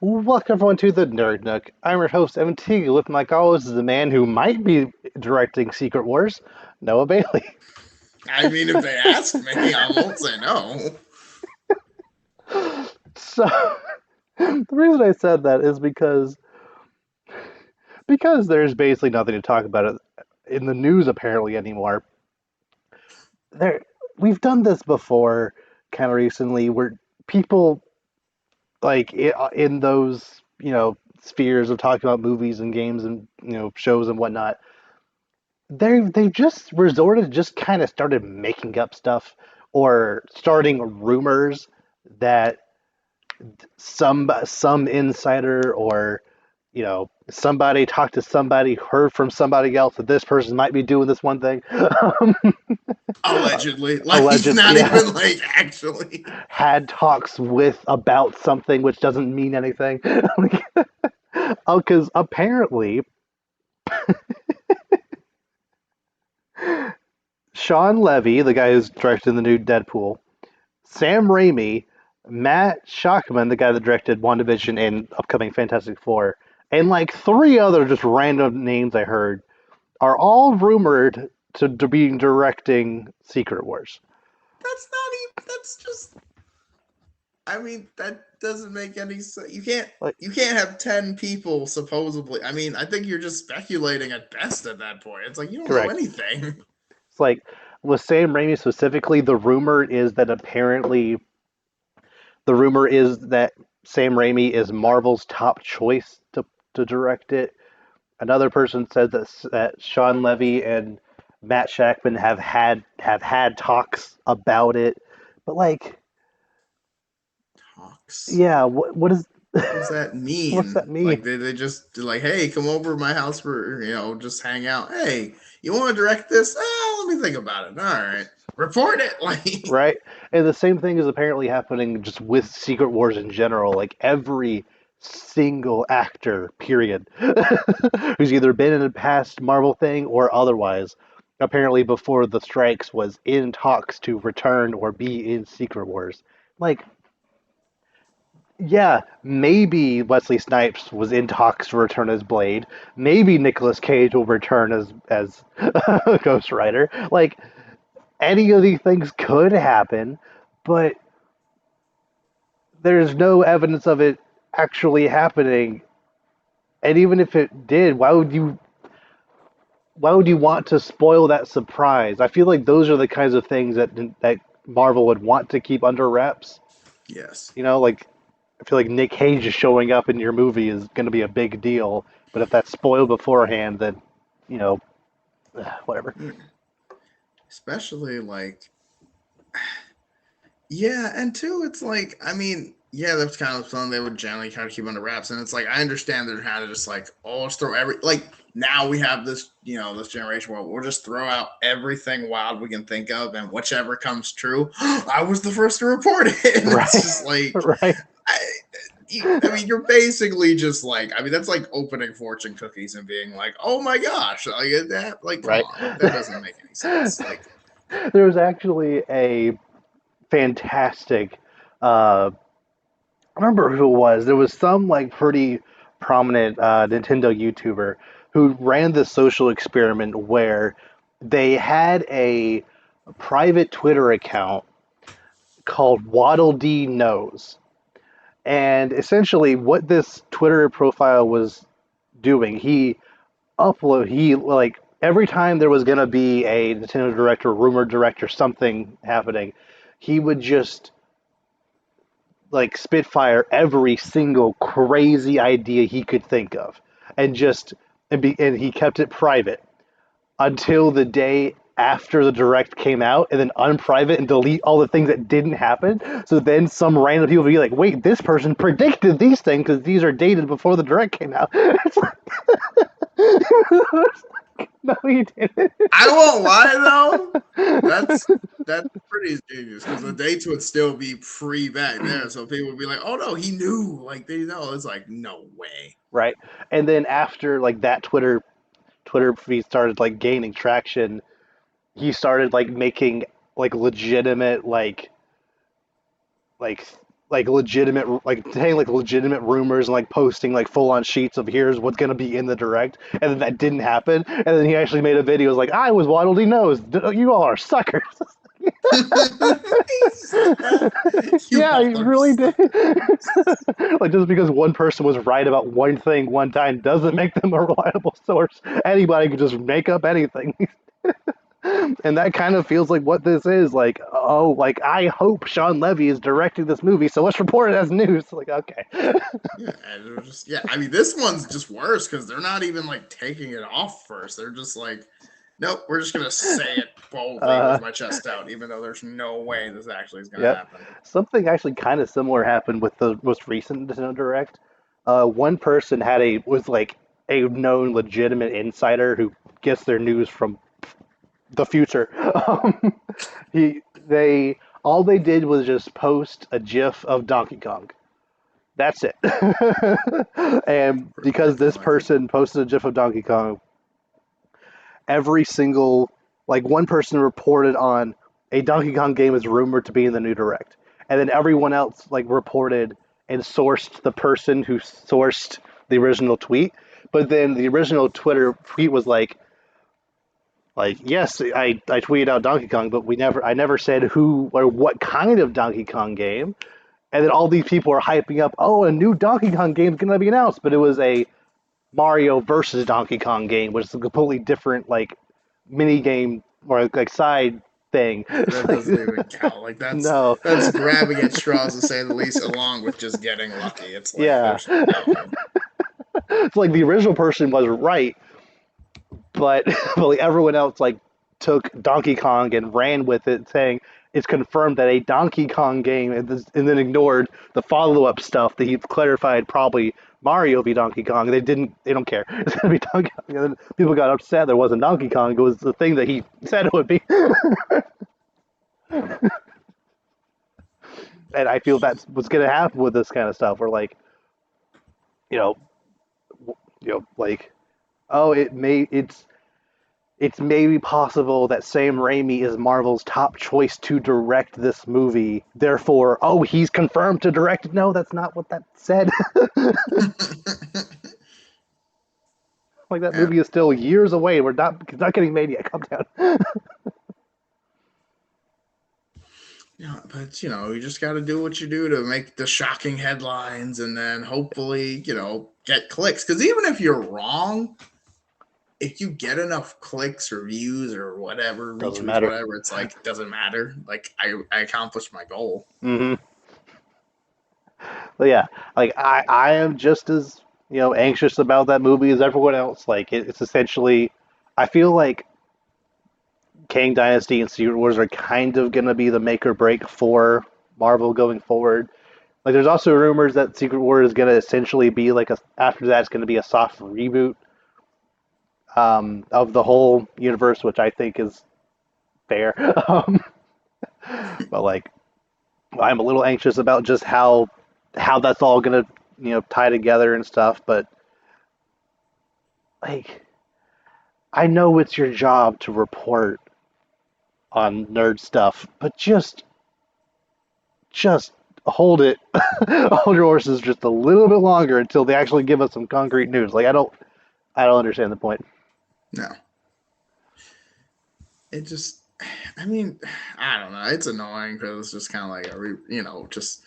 Welcome everyone to the Nerd Nook. I'm your host, Evan Teague. With my co-host is the man who might be directing Secret Wars, Noah Bailey. I mean, if they ask me, I won't say no. So the reason I said that is because there's basically nothing to talk about it in the news apparently anymore. There we've done this before kind of recently where people in those, spheres of talking about movies and games and, shows and whatnot. They've just resorted to just kind of started making up stuff or starting rumors that some insider or somebody talked to somebody, heard from somebody else that this person might be doing this one thing. Allegedly. Like, Alleged, not yeah, even like actually. had talks with about something which doesn't mean anything. Oh, because apparently Sean Levy, the guy who's directing the new Deadpool, Sam Raimi, Matt Shakman, the guy that directed WandaVision and upcoming Fantastic Four, and like three other just random names I heard are all rumored to be directing Secret Wars. That's not even. That's just. I mean, that doesn't make any sense. Like, You can't have 10 people supposedly. I mean, I think you're just speculating at best at that point. It's like you don't know correct. anything. It's like with Sam Raimi specifically, the rumor is that Sam Raimi is Marvel's top choice to direct it. Another person said that Sean Levy and Matt Shakman have had talks about it, but like, Talks. yeah, what is What does that what's that mean? mean? Like they just like, hey, come over to my house for just hang out. Hey, you want to direct this? Let me think about it. All right, report it. Like, Right? And the same thing is apparently happening just with Secret Wars in general. Like every single actor, period, who's either been in a past Marvel thing or otherwise, apparently before the strikes was in talks to return or be in Secret Wars. Like, yeah, maybe Wesley Snipes was in talks to return as Blade. Maybe Nicolas Cage will return as Ghost Rider. Like any of these things could happen, but there's no evidence of it actually happening. And even if it did, why would you want to spoil that surprise? I feel like those are the kinds of things that Marvel would want to keep under wraps. yes. Like I feel like Nick Cage just showing up in your movie is going to be a big deal, but if that's spoiled beforehand, then you know, whatever. Mm. Especially like, yeah, and two, it's like, I mean, yeah, that's kind of something they would generally kind of keep under wraps, and it's like I understand they're kind of just like, oh, let's throw every like now we have this, this generation where we'll just throw out everything wild we can think of, and whichever comes true, I was the first to report it, and it's Right, just like, right, I, I mean, you're basically just like, I mean, that's like opening fortune cookies and being like, oh my gosh, like that, like, come right. on, like that doesn't make any sense, like, There was actually a fantastic. I remember who it was. There was some like pretty prominent Nintendo YouTuber who ran this social experiment where they had a private Twitter account called Waddle Dee Knows. And essentially, what this Twitter profile was doing, he like every time there was gonna be a Nintendo Direct or rumored Direct or something happening, he would just like spitfire every single crazy idea he could think of, and just and he kept it private until the day after the direct came out, and then unprivate and delete all the things that didn't happen. So then some random people would be like, "Wait, this person predicted these things because these are dated before the direct came out." It's like, no, he didn't. I won't lie though. That's pretty genius because the dates would still be pre back there, so people would be like, "Oh no, he knew." Like they know. It's like no way. Right, and then after like that Twitter feed started like gaining traction, he started like making like legitimate like like legitimate, like saying like legitimate rumors and like posting like full on sheets of here's what's gonna be in the direct, and then that didn't happen, and then he actually made a video was like I was waddled he knows you all are suckers. He said that. You Yeah, he all are really did. suckers. Like just because one person was right about one thing one time doesn't make them a reliable source. Anybody could just make up anything. And that kind of feels like what this is. Like, oh, like I hope Sean Levy is directing this movie, so let's report it as news. Like, okay. Yeah, and it was just yeah. I mean, this one's just worse because they're not even like taking it off first. They're just like, nope, we're just gonna say it boldly Uh, with my chest out, even though there's no way this actually is gonna yep. happen. Something actually kind of similar happened with the most recent Nintendo Direct. One person was like a known legitimate insider who gets their news from the future. They all they did was just post a GIF of Donkey Kong. That's it. And because Pretty this lucky. person posted a GIF of Donkey Kong, every single like one person reported on a Donkey Kong game is rumored to be in the new direct, and then everyone else like reported and sourced the person who sourced the original tweet. But then the original Twitter tweet was like yes, I tweeted out Donkey Kong, but we never I never said who or what kind of Donkey Kong game. And then all these people are hyping up, oh, a new Donkey Kong game is going to be announced, but it was a Mario versus Donkey Kong game, which is a completely different like mini game or like side thing. Yeah, that Like, doesn't even count. Like no, that's grabbing at straws to say the least, along with just getting lucky. It's like yeah, there's no. it's like the original person was right, but but like everyone else like took Donkey Kong and ran with it, saying it's confirmed that a Donkey Kong game, and then ignored the follow up stuff that he clarified probably Mario be Donkey Kong. They don't care. It's gonna be Donkey Kong. And then people got upset there wasn't Donkey Kong. It was the thing that he said it would be. And I feel that's what's gonna happen with this kind of stuff. Where like you know like oh it's maybe possible that Sam Raimi is Marvel's top choice to direct this movie. Therefore, oh, he's confirmed to direct it. No, that's not what that said. Like that Yeah, movie is still years away. We're not it's not getting made yet. Calm down. yeah, but you just got to do what you do to make the shocking headlines, and then hopefully, get clicks. Because even if you're wrong, if you get enough clicks or views or whatever, Doesn't retweets, matter. whatever, it's like doesn't matter. Like I accomplished my goal. Mm-hmm. But yeah, like I am just as anxious about that movie as everyone else. Like it's essentially, I feel like Kang Dynasty and Secret Wars are kind of gonna be the make or break for Marvel going forward. Like, there's also rumors that Secret War is going to essentially be like after that, it's going to be a soft reboot of the whole universe, which I think is fair. But like, I'm a little anxious about just how that's all going to tie together and stuff. But like, I know it's your job to report on nerd stuff, but just hold it, hold your horses just a little bit longer until they actually give us some concrete news. Like, I don't understand the point. No, it just. I mean, I don't know. It's annoying because it's just kind of like, just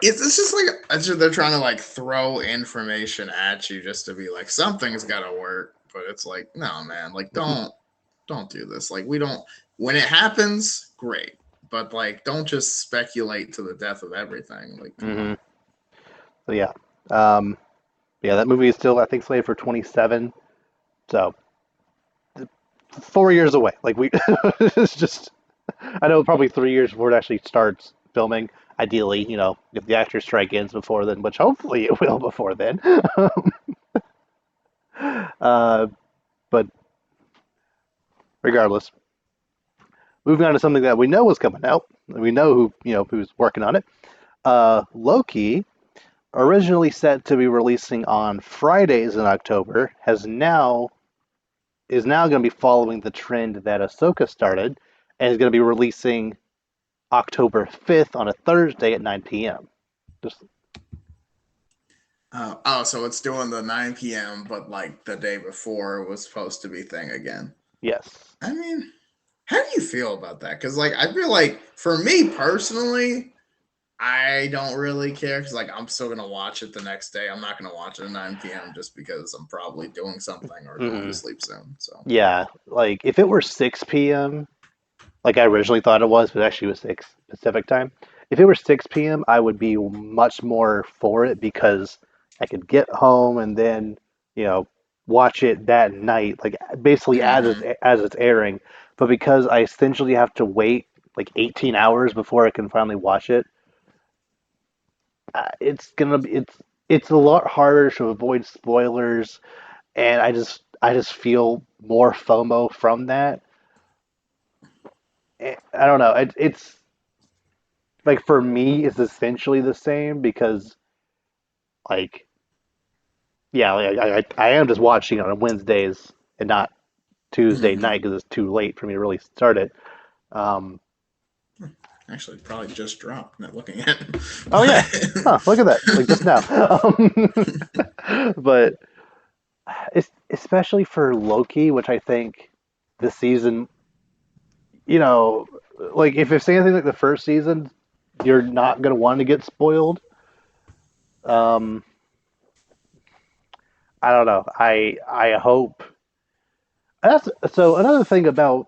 it's just like they're trying to like throw information at you just to be like something's got to work, but it's like no, man, like don't do this. Like we don't. When it happens, great, but like don't just speculate to the death of everything. Like come Mm-hmm. on. So yeah, um, yeah, that movie is still I think slated for 27. So 4 years away. Like we, it's just I know probably 3 years before it actually starts filming. Ideally, if the actor strike ends before then, which hopefully it will before then. uh, but regardless, moving on to something that we know is coming out. We know who's working on it. Loki, originally set to be releasing on Fridays in October, is now going to be following the trend that Ahsoka started, and is going to be releasing October 5th on a Thursday at 9 p.m. Just Oh, so it's doing the 9 p.m., but like the day before it was supposed to be thing again. yes. I mean, how do you feel about that? Because like I feel like for me personally, I don't really care because like I'm still gonna watch it the next day. I'm not gonna watch it at 9 p.m. just because I'm probably doing something or going to Mm-mm. sleep soon. So Yeah, like if it were 6 p.m., like I originally thought it was, but actually it was 6 Pacific time. If it were 6 p.m., I would be much more for it because I could get home and then, you know, watch it that night, like basically hmm as it's airing. But because I essentially have to wait like 18 hours before I can finally watch it, it's gonna be it's a lot harder to avoid spoilers, and I just feel more FOMO from that. I don't know. It's like for me, it's essentially the same because like yeah, like, I am just watching on Wednesdays and not Tuesday hmm night because it's too late for me to really start it. Um, actually probably just dropped. Not looking at it. oh yeah, huh? Look at that! Like just now. But it's especially for Loki, which I think this season, you know, like if it's anything like the first season, you're not gonna want to get spoiled. Um, I don't know. I hope that's so. Another thing about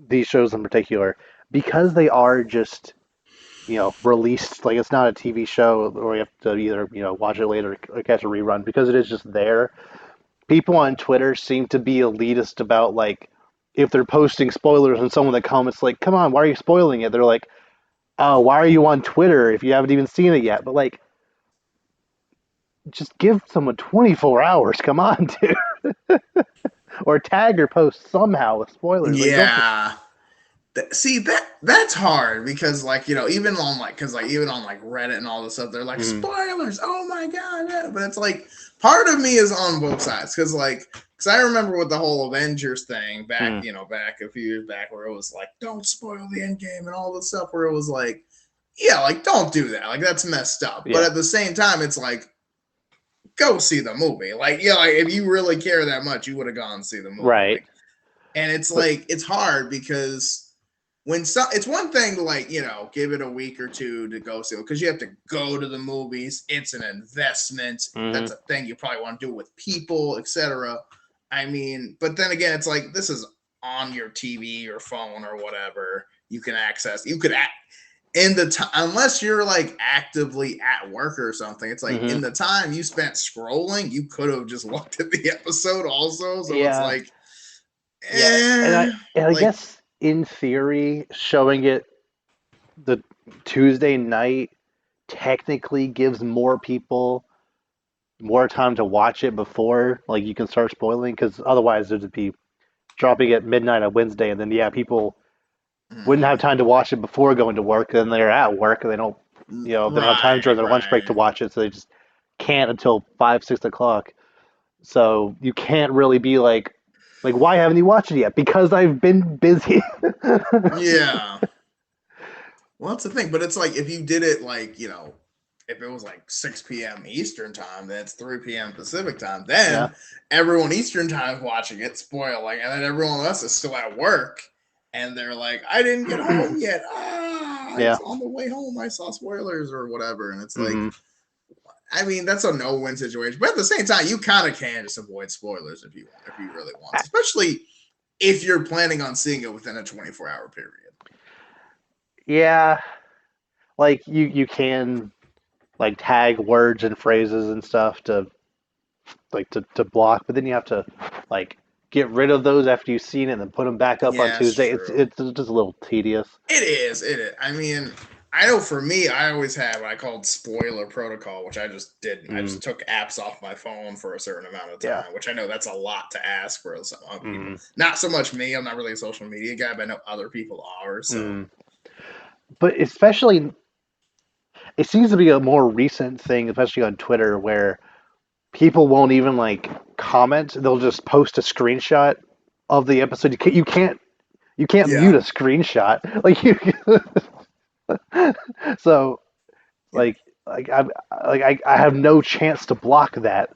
these shows in particular, because they are just released, like it's not a TV show or you have to either watch it later or catch a rerun. Because it is just there, people on Twitter seem to be elitist about like if they're posting spoilers and someone that comments like, come on, why are you spoiling it? They're like, oh, why are you on Twitter if you haven't even seen it yet? But like, just give someone 24 hours, come on, dude. Or tag or post somehow with spoilers, like don't just Yeah. See that's hard because like even on like because like even on like Reddit and all this stuff they're like mm, spoilers, oh my god, yeah. But it's like part of me is on both sides because I remember with the whole Avengers thing back mm, back a few years back where it was like don't spoil the end game and all this stuff where it was like yeah, like don't do that, like that's messed up, but yeah, at the same time it's like go see the movie, like yeah, like if you really care that much you would have gone and see the movie, right, like. And it's but like it's hard because it's one thing to like give it a week or two to go see it because you have to go to the movies. It's an investment. mm, That's a thing you probably want to do with people, etc. I mean, but then again, it's like this is on your TV or phone or whatever. You can access. You could in the time unless you're like actively at work or something. It's like mm, in the time you spent scrolling, you could have just looked at the episode also. So it's yeah, like yeah, and I eh, and I like guess in theory, showing it the Tuesday night technically gives more people more time to watch it before like you can start spoiling because otherwise there'd be dropping at midnight on Wednesday and then yeah people wouldn't have mhm. time to watch it before going to work and they're at work and they don't they don't have time Right, during their lunch break to right. watch it so they just can't until 5 6 o'clock. So you can't really be like why haven't you watched it yet? Because I've been busy. Yeah. Well, that's the thing. But it's like if you did it like, if it was like 6 p.m. Eastern time, then it's 3 p.m. Pacific time. Yeah, Then everyone Eastern time is watching it, spoil like, and then everyone else is still at work and they're like, I didn't get home yet. Ah, I yeah. was on the way home. I saw spoilers or whatever. And it's like, Hmm. I mean, that's a no-win situation. But at the same time, you kind of can just avoid spoilers if you really want, especially if you're planning on seeing it within a 24-hour period. Yeah, like you can like tag words and phrases and stuff to to block, but then you have to like get rid of those after you've seen it and then put them back up on Yeah, it's Tuesday. It's true. it's just a little tedious. It is. It is. I mean, I know for me, I always had what I called spoiler protocol, which I just didn't. I Mm, just took apps off my phone for a certain amount of yeah. time, which I know that's a lot to ask for some people. Mm, Not so much me. I'm not really a social media guy, but I know other people are. So, mm. But especially, it seems to be a more recent thing, especially on Twitter, where people won't even like comment. They'll just post a screenshot of the episode. You can't mute yeah. a screenshot. Like you, so Yeah. like I have no chance to block that.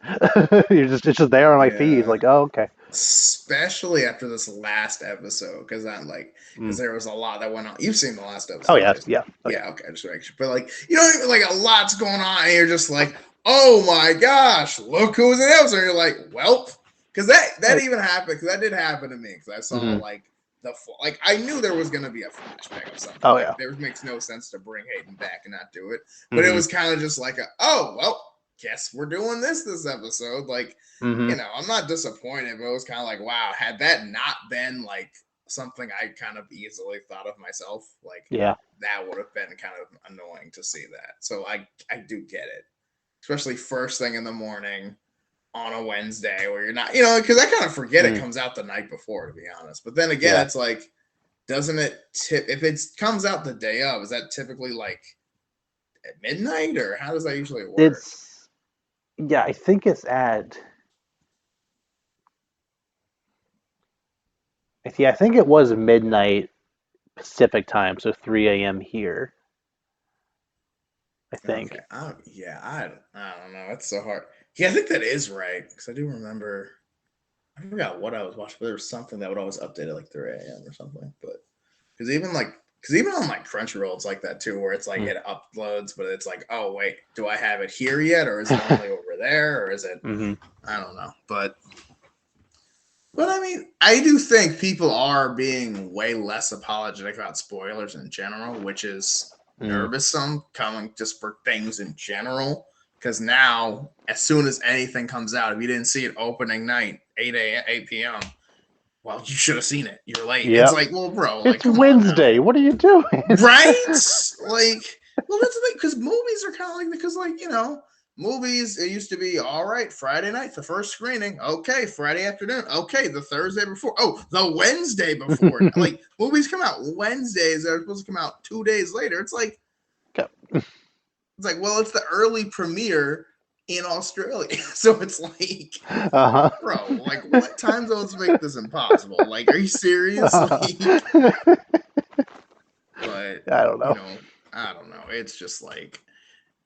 It's just there on my feed. Yeah. Like, oh, okay. Especially after this last episode, because I'm like, because Mm. there was a lot that went on. You've seen the last Oh episode, yeah, right? yeah, oh yeah. Yeah, okay, just make sure. But like, you know, like a lot's going on, and you're just like, oh my gosh, look who's in the episode. And you're like, well, because that Right. even happened. Because that did happen to me. Because I saw Hmm. like like I knew there was gonna be a flashback of something. Oh Like yeah. there makes no sense to bring Hayden back and not do it. But it Hmm. was kind of just like, oh well, guess we're doing this episode. Like, Hmm. you know, I'm not disappointed, but it was kind of like, wow, had that not been like something I kind of easily thought of myself, like Yeah. that would have been kind of annoying to see that. So I do get it, especially first thing in the morning on a Wednesday where you're not, you know, because I kind of forget it Mm. comes out the night before, to be honest. But then again, Yeah. it's like, doesn't it tip if it comes out the day of? Is that typically like at midnight, or how does that usually work? It's yeah. I think it's at. Yeah, I think it was midnight Pacific time, so 3 a.m. here. I Okay. think. Yeah, I don't know. It's so hard. Yeah, I think that is right because I do remember. I forgot what I was watching, but there was something that would always update at like 3 a.m. or something. But because even on like Crunchyroll, it's like that too, where it's like Mm. it uploads, but it's like, oh wait, do I have it here yet, or is it only over there, or is it? Hmm. I don't know, but I mean, I do think people are being way less apologetic about spoilers in general, which is Mm. nervousome coming just for things in general. Because now, as soon as anything comes out, if you didn't see it opening night, 8 p.m., well, you should have seen it. You're late. It's Yep. like, well, bro, like, It's come on now. Wednesday. What are you doing? Right? Like, well, that's the thing, because movies are kind of like, because, like, you know, movies, it used to be, all right, Friday night, the first screening. Okay, Friday afternoon. Okay, the Thursday before. Oh, the Wednesday before. Like, movies come out Wednesdays that are supposed to come out 2 days later. It's like, well, it's the early premiere in Australia. So it's like, Uh-huh. bro, like, what time zones make this impossible? Like, are you serious? Like, but, I don't you know. know, I don't know. It's just like,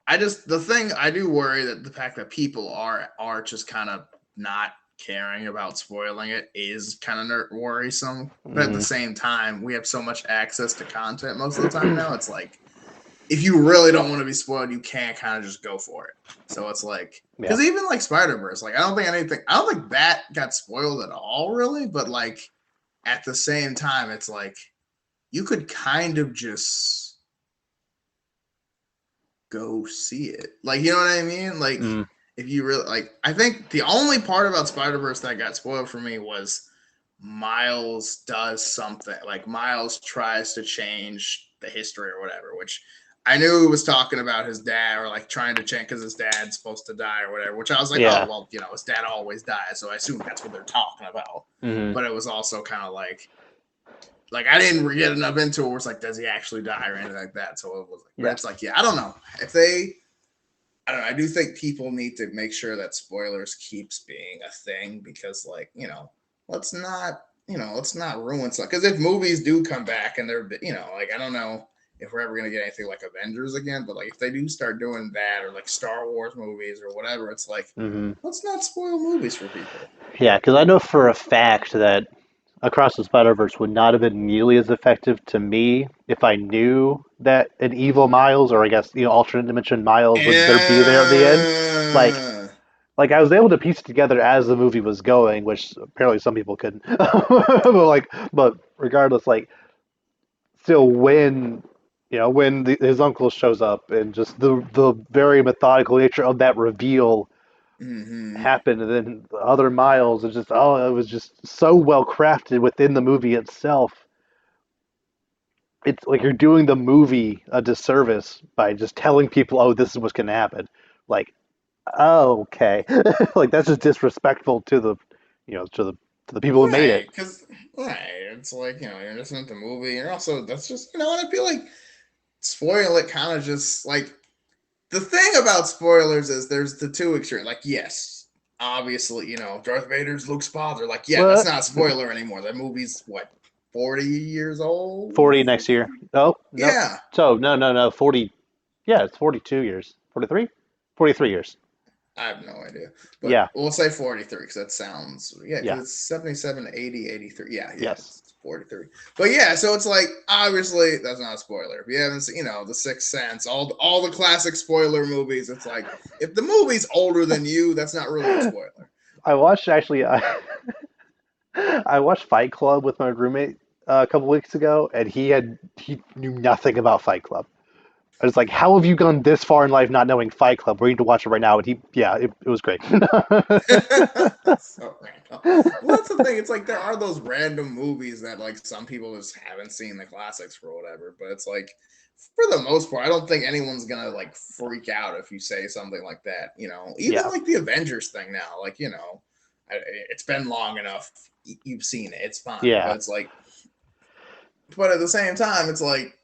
I just the thing I do worry that the fact that people are just kind of not caring about spoiling it is kind of worrisome. But at the Hmm. same time, we have so much access to content most of the time now. It's like if you really don't want to be spoiled, you can't kind of just go for it. So it's like Yeah. because even like Spider-Verse, like I don't think that got spoiled at all, really. But like at the same time, it's like you could kind of just go see it. Like, you know what I mean? Like, Mm. if you really like, I think the only part about Spider Verse that got spoiled for me was Miles does something. Like, Miles tries to change the history or whatever, which I knew he was talking about his dad or like trying to change because his dad's supposed to die or whatever, which I was like, oh, Yeah. well, you know, his dad always dies. So I assume that's what they're talking about. Hmm. But it was also kind of like I didn't get enough into it where it's like, does he actually die or anything like that? So it was like, but Yeah. it's like, yeah, I don't know. I don't know. I do think people need to make sure that spoilers keeps being a thing because, like, let's not ruin stuff. Because if movies do come back and they're, like, I don't know if we're ever gonna get anything like Avengers again, but like if they do start doing that or like Star Wars movies or whatever, it's like, Hmm. let's not spoil movies for people. Yeah, because I know for a fact that Across the Spider-Verse would not have been nearly as effective to me if I knew that an evil Miles, or I guess, alternate dimension Miles would there be there at the end. Like, Yeah. like I was able to piece it together as the movie was going, which apparently some people couldn't. But regardless, like, still when his uncle shows up and just the very methodical nature of that reveal Mm-hmm. happened, and then the other Miles is just it was just so well crafted within the movie itself. It's like you're doing the movie a disservice by just telling people, oh, this is what's going to happen. Like, oh, okay. Like that's just disrespectful to the people who made it. Right, because it's like you're listening to the movie, and also that's just and I feel like spoil it kind of just like the thing about spoilers is there's the two extremes. Like, yes, obviously, Darth Vader's Luke's father. Like, yeah, that's What? not a spoiler anymore. That movie's what 40 years old. 40 next year. Oh, no. Yeah, So, no, no, no. 40. Yeah, it's 42 years. 43? 43 years. I have no idea, but Yeah, we'll say 43 because that sounds, yeah, because yeah, it's 77, 80, 83. Yeah, yeah, yes. it's 43. But yeah, so it's like obviously that's not a spoiler. If you haven't seen, The Sixth Sense, all the classic spoiler movies, it's like if the movie's older than you, that's not really a spoiler. I watched actually. I watched Fight Club with my roommate a couple weeks ago, and he knew nothing about Fight Club. I was like, "How have you gone this far in life not knowing Fight Club? We need to watch it right now." And it was great. So random. Well, that's the thing. It's like there are those random movies that like some people just haven't seen the classics for whatever, but it's like for the most part, I don't think anyone's gonna like freak out if you say something like that. Even Yeah, like the Avengers thing now, like it's been long enough. You've seen it. It's fine, but yeah. it's like, but at the same time, it's like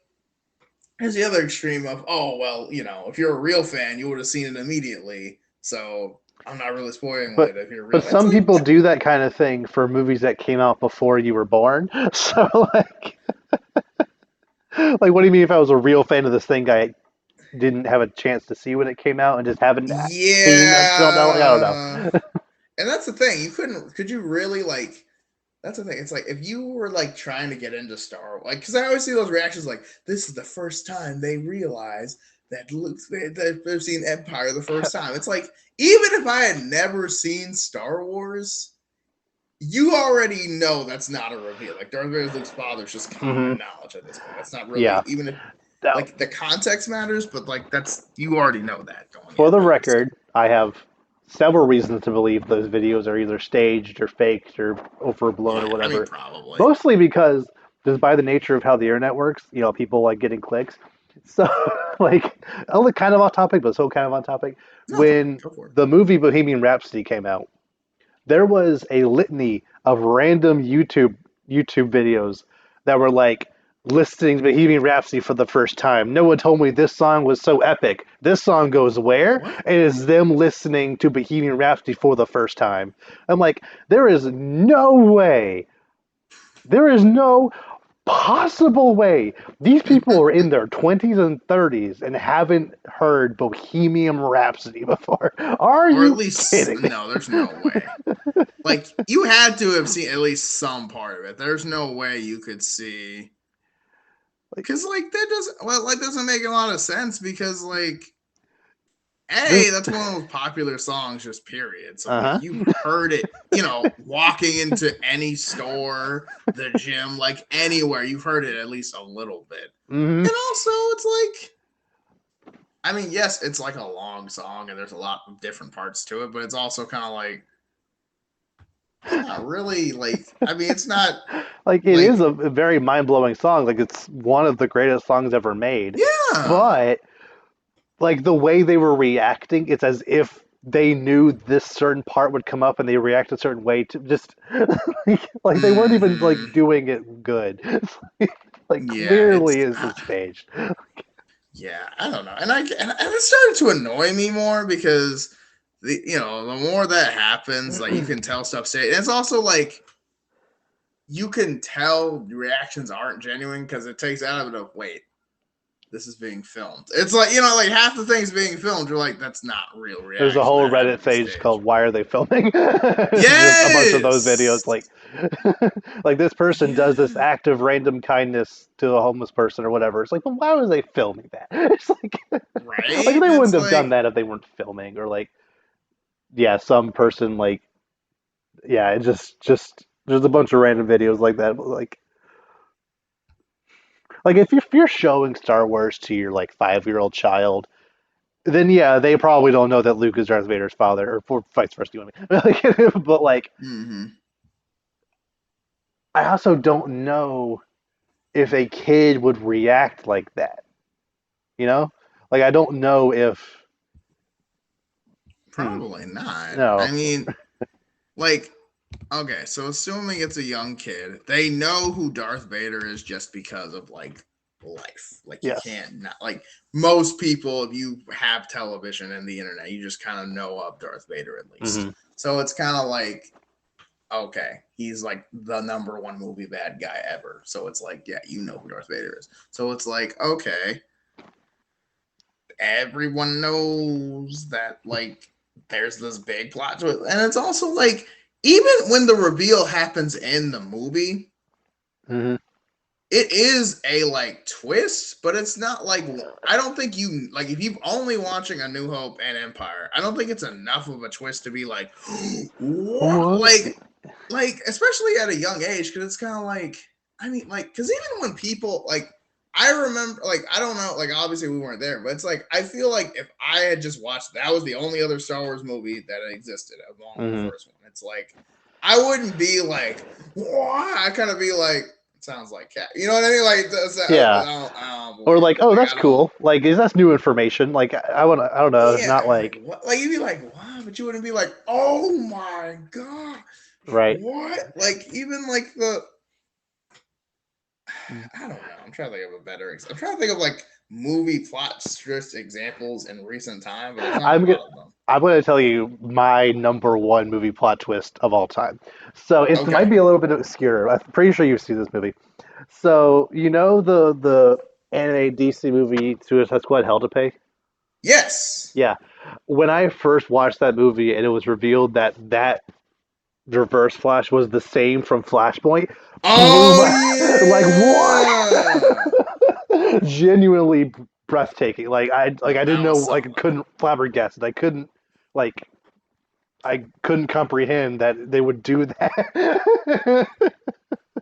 there's the other extreme of, oh well, if you're a real fan, you would have seen it immediately. So I'm not really spoiling But it if you're but real. It's some like people do that kind of thing for movies that came out before you were born. So like, what do you mean if I was a real fan of this thing, I didn't have a chance to see when it came out and just haven't seen until now? Like, I don't yeah. know. And that's the thing. Could you really like, that's the thing. It's like if you were like trying to get into Star Wars, like, because I always see those reactions like, this is the first time they realize that they've seen Empire the first time. It's like, even if I had never seen Star Wars, you already know that's not a reveal. Like Darth Vader is Luke's father is just Hmm. common knowledge at this point. That's not really, Yeah. even if Now, like the context matters, but like you already know that going for the in. So record, I have several reasons to believe those videos are either staged or faked or overblown or yeah, I mean whatever. probably. Mostly because just by the nature of how the internet works, people like getting clicks. So, like, only kind of off topic, but so kind of on topic. No, it's fine. When Go for it. the movie Bohemian Rhapsody came out, there was a litany of random YouTube videos that were like listening to Bohemian Rhapsody for the first time. No one told me this song was so epic. This song goes where? What? And it's them listening to Bohemian Rhapsody for the first time. I'm like, there is no way. There is no possible way. These people are in their 20s and 30s and haven't heard Bohemian Rhapsody before. Are Or at you least kidding me? no, there's no way. Like you had to have seen at least some part of it. There's no way you could see Like, because like that doesn't make a lot of sense because like this, that's one of those popular songs, just period. So like uh-huh. you've heard it, walking into any store, the gym, like anywhere, you've heard it at least a little bit. Hmm. And also, it's like, I mean, yes, it's like a long song and there's a lot of different parts to it, but it's also kind of like it's not really like. I mean, it's not Like, it is like a very mind-blowing song. Like, it's one of the greatest songs ever made. yeah. But like the way they were reacting, it's as if they knew this certain part would come up and they react a certain way to just like they weren't even Hmm. like doing it good. Like Yeah, clearly is staged. yeah, I don't know, and it started to annoy me more because the more that happens, like you can tell stuff say, and it's also like you can tell the reactions aren't genuine because it takes out of it of wait, this is being filmed. It's like like half the things being filmed, you're like that's not real There's a reaction. whole That had to Reddit be page staged. called "Why Are They Filming?" Just a bunch of those videos, Yes. like like this person does this Yeah. act of random kindness to a homeless person or whatever. It's like, well, why was they filming that? It's like Right. they It's wouldn't have done like that if they weren't filming, or like yeah, some person like yeah, it just there's a bunch of random videos like that. But like if you're showing Star Wars to your like 5-year-old child, then yeah, they probably don't know that Luke is Darth Vader's father, or for vice versa. You know what I mean? But like, hmm I also don't know if a kid would react like that. You know, like I don't know if hmm, probably not. I no, mean, like okay, so assuming it's a young kid, they know who Darth Vader is just because of like life. Like you yes, can't not like most people, if you have television and the internet, you just kind of know of Darth Vader at least. hmm, So it's kind of like, okay, he's like the number one movie bad guy ever. So it's like, yeah, you know who Darth Vader is. So it's like, okay, everyone knows that like there's this big plot to it, and it's also like even when the reveal happens in the movie, Mm-hmm. it is a like twist, but it's not like I don't think you like if you're only watching A New Hope and Empire, I don't think it's enough of a twist to be like what What? like especially at a young age because it's kind of like I mean like because even when people like I remember like I don't know like obviously we weren't there, but it's like I feel like if I had just watched that was the only other Star Wars movie that existed along with the Mm-hmm. first one. It's like I wouldn't be like what I kind of be like sounds like cat. You know what I mean? Like Yeah. I don't Or believe like, it. oh, Like that's I don't. cool. Like, is that's new information? Like, I want to. I don't know. Yeah, Not like like what? Like you'd be like, what? But you wouldn't be like, oh my god, right. what? Like even like the I don't know. I'm trying to think of a better. I'm trying to think of like movie plot twist examples in recent time, but there's not a I'm gonna. lot of them. I'm going to tell you my number one movie plot twist of all time. So it might Okay. be a little bit obscure. I'm pretty sure you've seen this movie. So you know the anime DC movie Suicide Squad Hell to Pay? Yes. Yeah. When I first watched that movie and it was revealed that that Reverse Flash was the same from Flashpoint, blew Oh my like yeah. what? Genuinely breathtaking. I No, didn't that know was like I something. couldn't flabbergasted. Like I couldn't comprehend that they would do that.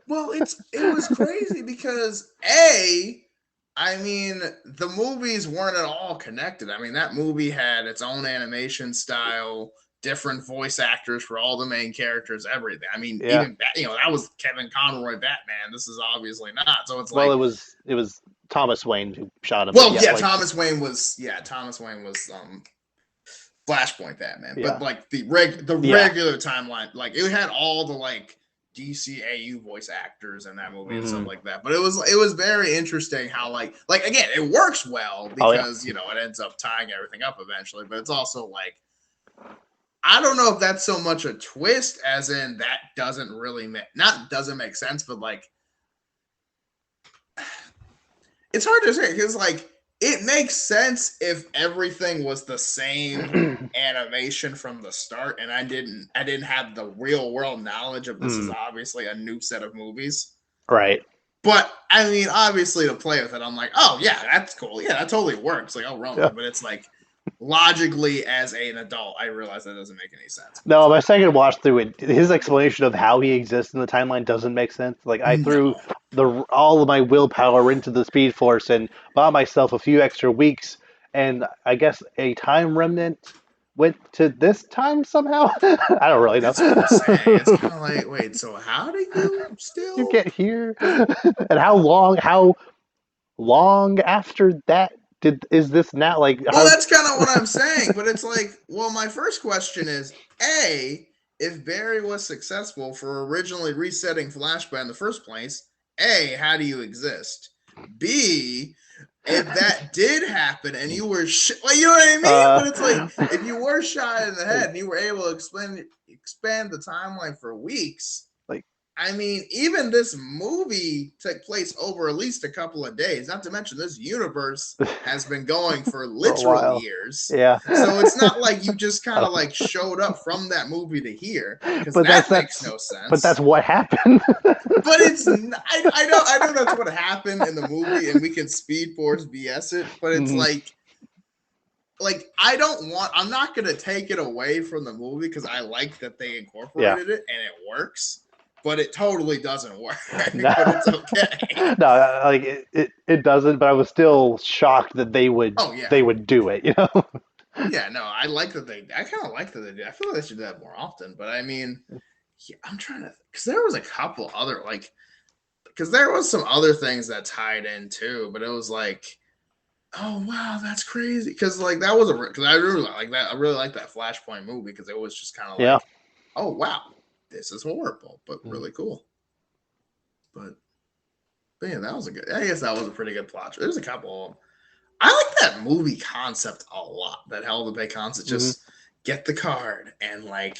Well, it was crazy because I mean, the movies weren't at all connected. I mean, that movie had its own animation style, different voice actors for all the main characters, everything. I mean, Yeah. even you know that was Kevin Conroy Batman. This is obviously not. So it's Well, like, it was Thomas Wayne who shot him, but well, yeah, yeah, like Thomas Wayne was Flashpoint Batman, but yeah, like the yeah. regular timeline, like it had all the like DCAU voice actors in that movie and stuff Hmm. like that. But it was very interesting how like again it works well Oh yeah. because you know it ends up tying everything up eventually. But it's also like I don't know if that's so much a twist as in that doesn't really make not doesn't make sense, but like it's hard to say because like it makes sense if everything was the same animation from the start and I didn't have the real world knowledge of this is Mm, obviously a new set of movies. right. But I mean, obviously to play with it, I'm like, oh yeah, that's cool. Yeah, that totally works. Like I'll run with Yeah. it. But it's like logically as an adult, I realize that doesn't make any sense. But it's No, my like, second watch through it, his explanation of how he exists in the timeline doesn't make sense. Like I threw no. the all of my willpower into the Speed Force and bought myself a few extra weeks, and I guess a time remnant went to this time somehow. I don't really know. That's what I'm saying. It's kind of like, wait, so how do you You still get here, and how long after that did is this now? Like well, how? that's kind of what I'm saying. But it's like, well, my first question is A, if Barry was successful for originally resetting Flashpoint in the first place, A, how do you exist? B, if that did happen and you were, well, you know what I mean? But it's like, if you were shot in the head and you were able to expand the timeline for weeks, like I mean, even this movie took place over at least a couple of days. Not to mention, this universe has been going for for a literal while. years. Yeah. So it's not like you just kind of Oh. like showed up from that movie to here because But that makes that's no but that's sense. what happened. But it's I know that's what happened in the movie, and we can Speed Force BS it. But it's Mhm. like I don't want. I'm not gonna take it away from the movie because I like that they Yeah. incorporated it and it works. But it totally doesn't work. No, But it's okay. no, like it doesn't. But I was still shocked that Oh yeah, they would do it. You know? yeah. No, I like that they. I kind of like that they do. I feel like they should do that more often. But I mean, yeah, I'm trying to because there was a couple other like because there was some other things that tied in too. But it was like, oh wow, that's crazy. Because like that was a because I really like that. I really like that Flashpoint movie because it was just kind of Yeah. like, oh wow, this is horrible, but Mhm. really cool. But yeah, that was a good. I guess that was a pretty good plot. There's a couple of them. I like that movie concept a lot. That Hell to Pay concept. Mhm. Just get the card and like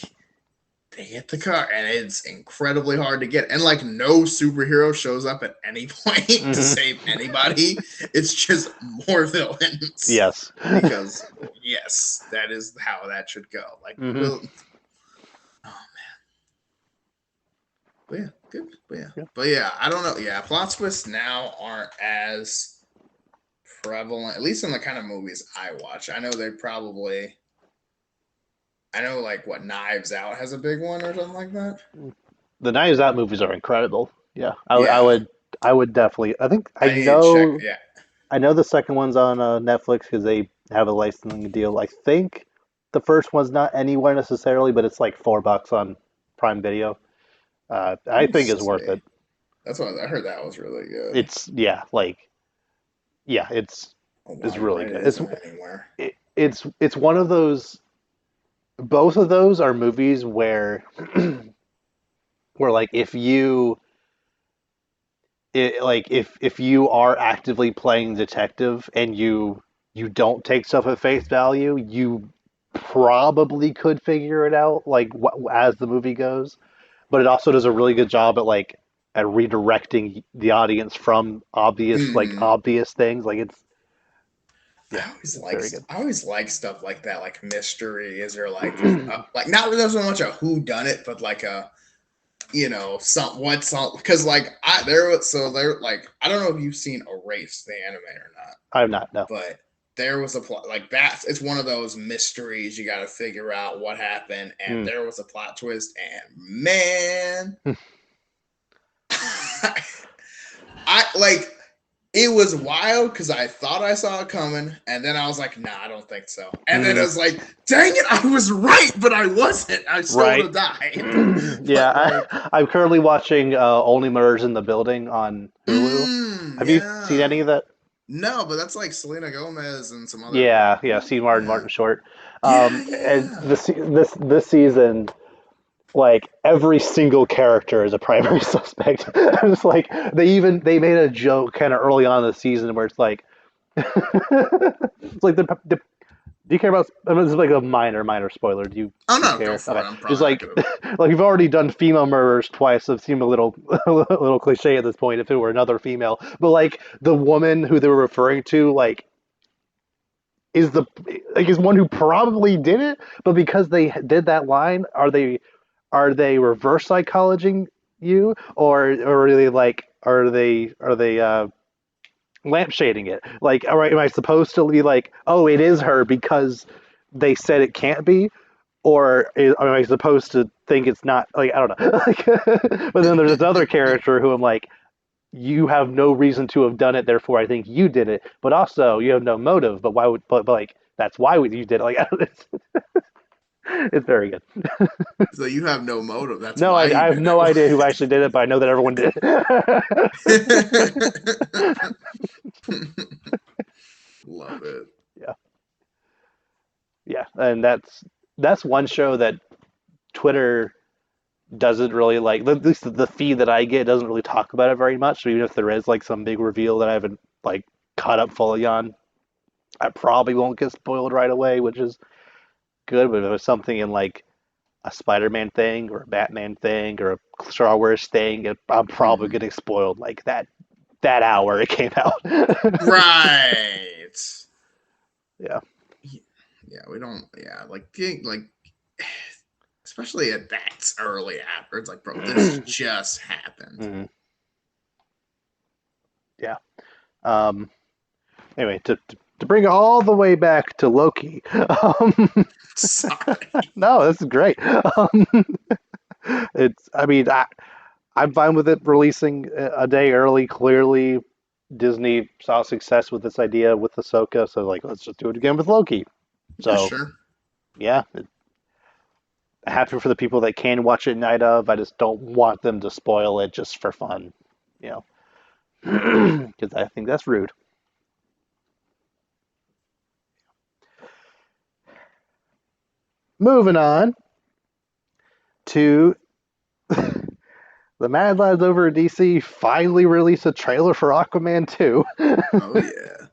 they get the car, and it's incredibly hard to get. And like, no superhero shows up at any point to Hmm. save anybody. It's just more villains. Yes. Because yes, that is how that should go. Like, Hmm. will oh, but yeah, good. Yeah. But yeah, I don't know. Yeah, plot twists now aren't as prevalent, at least in the kind of movies I watch. I know they probably, I know like what Knives Out has a big one or something like that. The Knives Out movies are incredible. Yeah, Yeah, I would definitely. I think I need to check. Yeah. I know the second one's on Netflix because they have a licensing deal. I think the first one's not anywhere necessarily, but it's like $4 on Prime Video. Let I me think it's worth see. it. That's what I heard. That was really good. It's yeah, like yeah, Oh it's wow, you're really right. It good. isn't anywhere. It's one of those. Both of those are movies where where like if you are actively playing detective and you don't take stuff at face value, you probably could figure it out like as the movie goes. But it also does a really good job at redirecting the audience from Hmm. obvious things. Like it's yeah, it's very good. I always like stuff like that, like mysteries or like not really so much a who done it, but like a some what's on because like I there was so there like I don't know if you've seen Erased the anime or not, I'm not no. but there was a plot like that. It's one of those mysteries you got to figure out what happened, and Mm. there was a plot twist, and man, I like it was wild because I thought I saw it coming, and then I was like, nah, I don't think so. And then it Mm. was like, dang it, I was right, but I wasn't. I still would Right. have died. Yeah, But like, I'm currently watching Only Murders in the Building on Hulu. Have you seen any yeah. of that? No, but that's like Selena Gomez and some other Yeah, yeah, people. Steve Martin, Yeah. Martin Short. Yeah, And yeah. this season, like every single character is a primary suspect. It's like they made a joke kind of early on in the season where it's like it's like the do you care about? I mean, this is like a minor spoiler. Oh Do you no, go care? for Okay, it. I'm it's probably not like gonna. like you've already done female murderers twice. It seemed a little a little cliche at this point if it were another female. But like the woman who they were referring to, like is the is one who probably did it. But because they did that line, are they reverse psychologing you, or are they like are they lampshading it? Like, all right, am I supposed to be like, oh, it is her because they said it can't be, or am I supposed to think it's not? Like, I don't know. Like, but then there's this other character who I'm like, you have no reason to have done it, therefore I think you did it. But also, you have no motive. But why would? But like, that's why you did it. Like, it's very good. So you have no motive. That's No, why you I have did no idea who it. actually did it, but I know that everyone did. Love it. Yeah, yeah, and that's one show that Twitter doesn't really like. At least the feed that I get doesn't really talk about it very much. So even if there is like some big reveal that I haven't like caught up fully on, I probably won't get spoiled right away, which is good. But if it was something in like a Spider-Man thing or a Batman thing or a Star Wars thing, I'm probably Hmm. getting spoiled like that hour it came out. Right. Yeah. Yeah, we don't. Yeah, like especially at that early after. It's like, bro, this just happened. Mhm. Yeah. Um, anyway, to bring it all the way back to Loki. Sorry. No, this is great. I mean, I'm fine with it releasing a day early. Clearly, Disney saw success with this idea with Ahsoka, so like, let's just do it again with Loki. Yeah, So, sure. yeah, happy for the people that can watch it night of. I just don't want them to spoil it just for fun, you know, because I think that's rude. Moving on to the Mad Lads over at DC finally released a trailer for Aquaman 2. Oh yeah.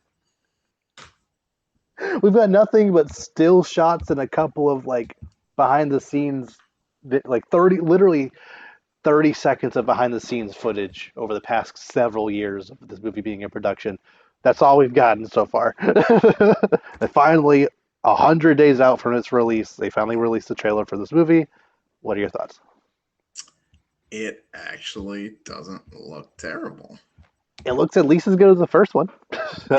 We've got nothing but still shots and a couple of like behind the scenes like 30, literally 30 seconds of behind the scenes footage over the past several years of this movie being in production. That's all we've gotten so far. And finally, 100 days out from its release, they finally released the trailer for this movie. What are your thoughts? It actually doesn't look terrible. It looks at least as good as the first one.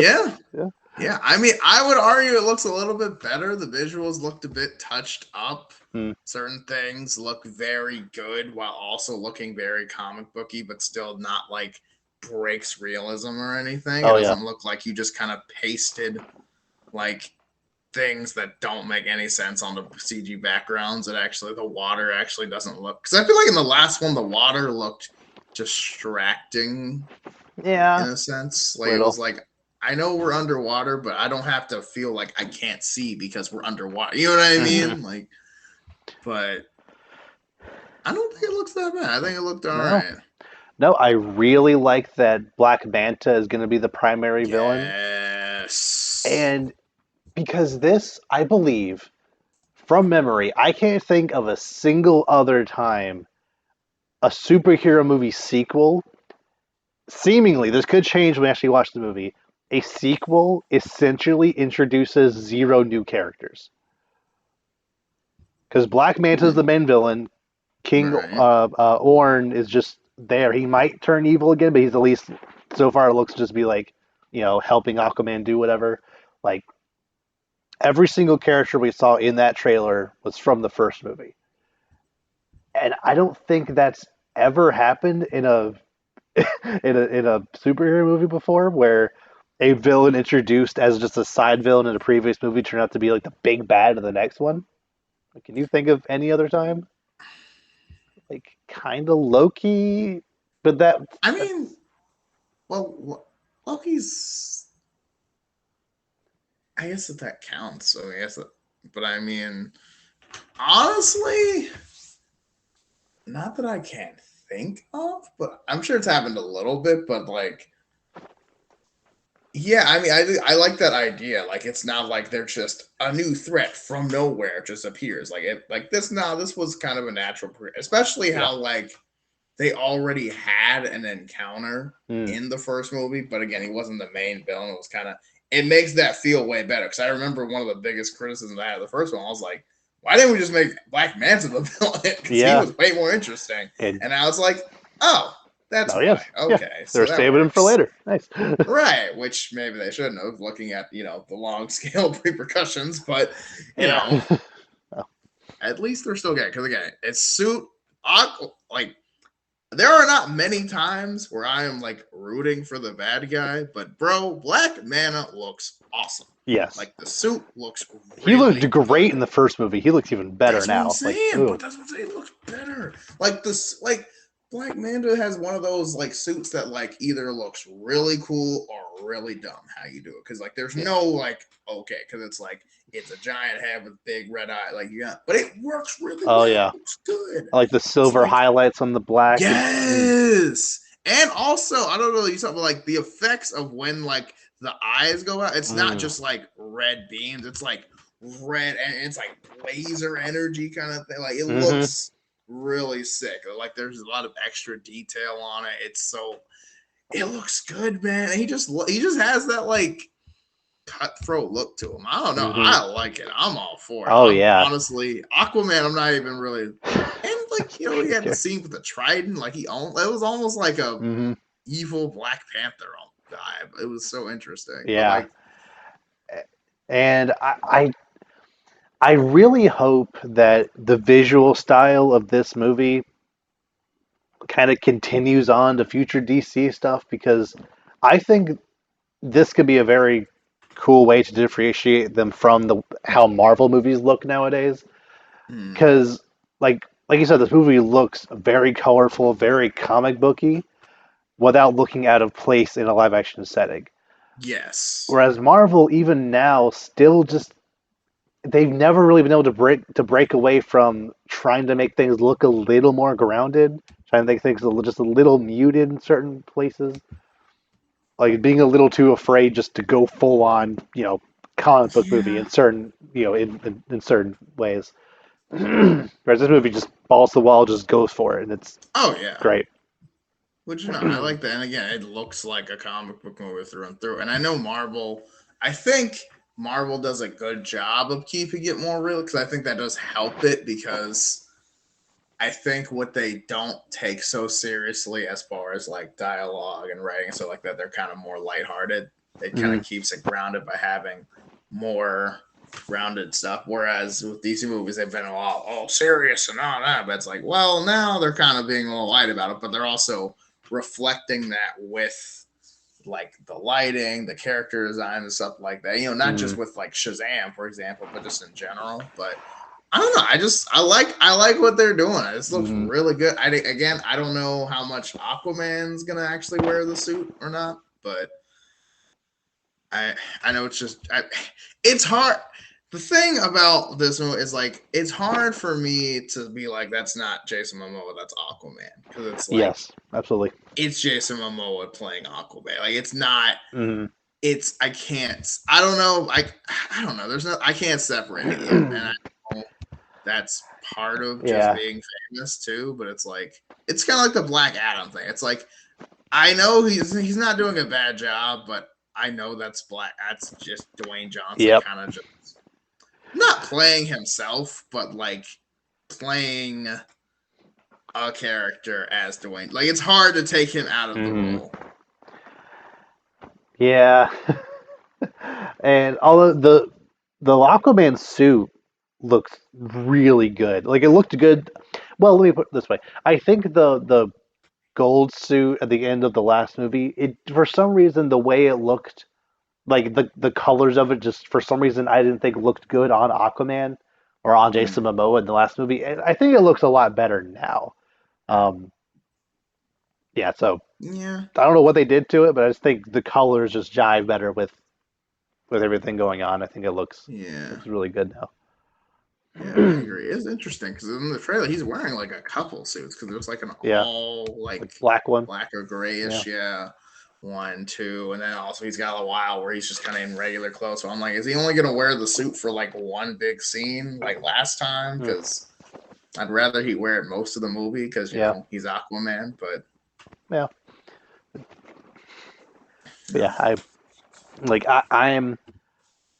Yeah. Yeah. Yeah. I mean, I would argue it looks a little bit better. The visuals looked a bit touched up. Hmm. Certain things look very good while also looking very comic booky, but still not like breaks realism or anything. It Oh yeah. doesn't look like you just kind of pasted like things that don't make any sense on the CG backgrounds. It actually, the water actually doesn't look, because I feel like in the last one, the water looked distracting in Yeah. a sense. Like it Little. was like, I know we're underwater, but I don't have to feel like I can't see because we're underwater. You know what I Hmm. mean? Like, but I don't think it looks that bad. I think it looked all No. right. No, I really like that Black Manta is going to be the primary villain. Yes. And because this, I believe, from memory, I can't think of a single other time a superhero movie sequel, seemingly, this could change when we actually watch the movie, a sequel essentially introduces zero new characters. Because Black Manta is the Hmm. main villain, King Right. Orn is just there. He might turn evil again, but he's at least, so far, it looks to just be like, helping Aquaman do whatever. Like, every single character we saw in that trailer was from the first movie. And I don't think that's ever happened in a in a superhero movie before, where a villain introduced as just a side villain in a previous movie turned out to be like the big bad in the next one. Like, can you think of any other time? Like, kind of Loki, but I that's mean, well, Loki's, I guess that counts. So I guess, but I mean, honestly, not that I can't think of, but I'm sure it's happened a little bit. But like, yeah, I mean, I like that idea. Like, it's not like they're just a new threat from nowhere just appears. Like it, like this. Now, this was kind of a natural, especially yeah. how like they already had an encounter Mm. in the first movie, but again, he wasn't the main villain. It was kind of, it makes that feel way better, because I remember one of the biggest criticisms I had of the first one. I was like, why didn't we just make Black Manta the villain? Because he Yeah. was way more interesting. And And I was like, oh, that's oh why. yes, yeah. Okay, They're so that saving him for works. later. Nice. Right, which maybe they shouldn't have, looking at the long scale repercussions, but you Yeah. know, at least they're still good, because again, it's suit like, there are not many times where I am like rooting for the bad guy, but bro, Black Mana looks awesome. Yes. Like the suit looks He looked really great in good. the first movie. He looks even better That's what I'm now. Like, saying, ooh. but that's what I'm saying. It looks better. Like this, like Black Manta has one of those like suits that like either looks really cool or really dumb. How you do it? Because like there's Yeah. no like okay, because it's like it's a giant head with big red eye. Like but it works really Oh well. yeah. It looks good. I like the It's silver like highlights on the black. yes. And also, I don't know, you talk about like the effects of when like the eyes go out. It's not Mm. just like red beams. It's like red, and it's like laser energy kind of thing. Like it Hmm. looks really sick. Like there's a lot of extra detail on it. It looks good, man. And he just has that like cutthroat look to him. I don't know. Hmm. I like it. I'm all for it. Oh I'm yeah. honestly Aquaman. I'm not even really. And like he had the Okay. scene with the trident. Like he owned. It was almost like a Hmm. evil Black Panther vibe. It was so interesting. But Yeah. like, And I really hope that the visual style of this movie kind of continues on to future DC stuff, because I think this could be a very cool way to differentiate them from the how Marvel movies look nowadays. hmm, Because like you said, this movie looks very colorful, very comic booky, without looking out of place in a live action setting. yes, Whereas Marvel, even now, still just they've never really been able to break away from trying to make things look a little more grounded, trying to make things just a little muted in certain places, like being a little too afraid just to go full on, comic book movie yeah, in certain, in certain ways. Whereas this movie just balls to the wall, just goes for it, and it's Oh yeah. great. Which I like that. And again, it looks like a comic book movie through and through. And I know Marvel. I think Marvel does a good job of keeping it more real because I think that does help it because I think what they don't take so seriously as far as like dialogue and writing and stuff like that, they're kind of more lighthearted. It kind Hmm. of keeps it grounded by having more grounded stuff. Whereas with DC movies, they've been all serious and all that. But it's like, well, now they're kind of being a little light about it, but they're also reflecting that with like the lighting, the character design, and stuff like that. You know, not Hmm. just with like Shazam, for example, but just in general. But I don't know. I like what they're doing. This looks Hmm. really good. I don't know how much Aquaman's gonna actually wear the suit or not, but I know it's hard. The thing about this movie is like it's hard for me to be like that's not Jason Momoa, that's Aquaman because it's like Yes, absolutely. it's Jason Momoa playing Aquaman. Like it's not. Hmm. It's I can't. I don't know. I don't know. There's no. I can't separate it yet, and I know that's part of just Yeah. being famous too. But it's like it's kind of like the Black Adam thing. It's like I know he's not doing a bad job, but I know that's black. That's just Dwayne Johnson Yep. kind of just not playing himself, but like playing a character as Dwayne. Like it's hard to take him out of the Hmm. role. Yeah. And although the Aquaman suit looks really good. Like it looked good. Well, let me put it this way. I think the gold suit at the end of the last movie, it for some reason the way it looked, like the colors of it, just for some reason I didn't think looked good on Aquaman or on Mm. Jason Momoa in the last movie. And I think it looks a lot better now. Um, yeah, so Yeah, I don't know what they did to it, but I just think the colors just jive better with everything going on. I think it yeah. looks really good Yeah, I now. agree. It's interesting because in the trailer he's wearing like a couple suits because there's like an Yeah, all like like black one. black or Yeah. grayish, yeah, one, two, and then also he's got a while where he's just kind of in regular clothes. So I'm like, is he only gonna wear the suit for like one big scene like last time? Mm. Because I'd rather he wear it most of the movie because Yeah. he's Aquaman, but Yeah. But yeah, yeah, I'm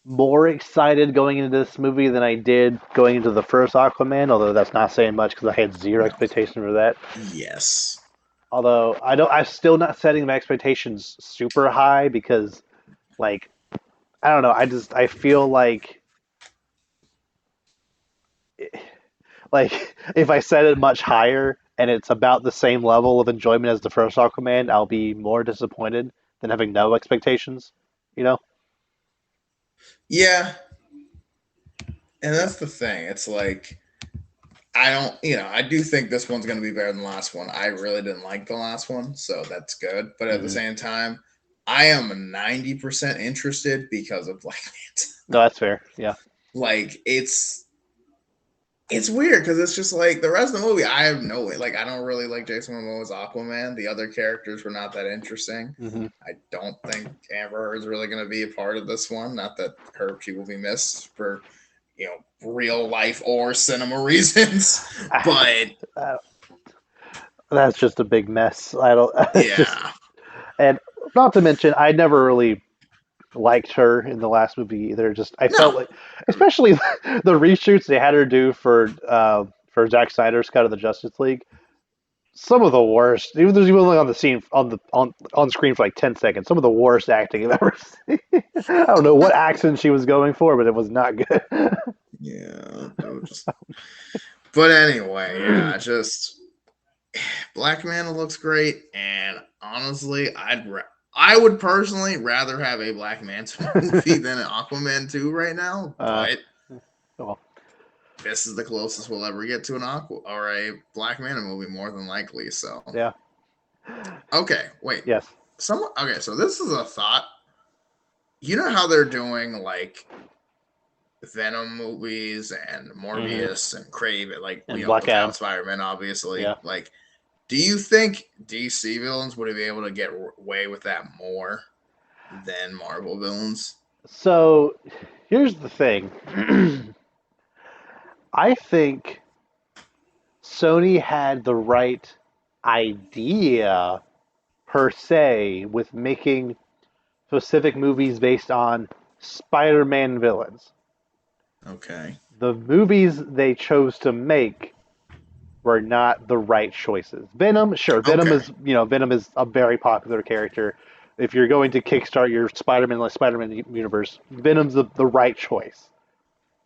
more excited going into this movie than I did going into the first Aquaman, although that's not saying much because I had zero no, expectation for that. yes, Although I'm still not setting my expectations super high because, like, I don't know. I feel like if I set it much higher and it's about the same level of enjoyment as the first Aquaman, I'll be more disappointed than having no expectations. You know? yeah, and that's the thing. It's like I don't, I do think this one's going to be better than the last one. I really didn't like the last one, so that's good. But at the Hmm. same time, I am 90% interested because of Black No, that's fair. Yeah. Manta. Like it's weird because it's just like the rest of the movie. I have no way. Like I don't really like Jason Momoa's Aquaman. The other characters were not that interesting. Hmm. I don't think Amber Heard is really going to be a part of this one. Not that she will be missed for real life or cinema reasons, but Uh, that's just a big mess. I don't. It's just yeah. and not to mention, I never really liked her in the last movie either. Just I felt No. like, especially the reshoots they had her do for Zack Snyder's cut of the Justice League. Some of the worst. Even there's even only on the scene on screen for like 10 seconds. Some of the worst acting I've ever seen. I don't know what accent she was going for, but it was not good. Yeah. But anyway, yeah, just Black Manta looks great, and honestly, I would personally rather have a Black Manta movie than an Aquaman 2 right now, uh, but well, this is the closest we'll ever get to an Aqua or a Black Manta movie, more than likely. So, yeah, okay, wait. yes. Okay, so this is a thought. You know how they're doing like Venom movies and Hmm. Morbius and Craven, like And Black Adam. without Spider-Man, obviously. Yeah. Like, do you think DC villains would be able to get away with that more than Marvel villains? So here's the thing. I think Sony had the right idea per se with making specific movies based on Spider-Man villains. Okay. The movies they chose to make were not the right choices. Venom, sure, Okay. Venom is a very popular character. If you're going to kickstart your Spider-Man universe, Venom's the right choice.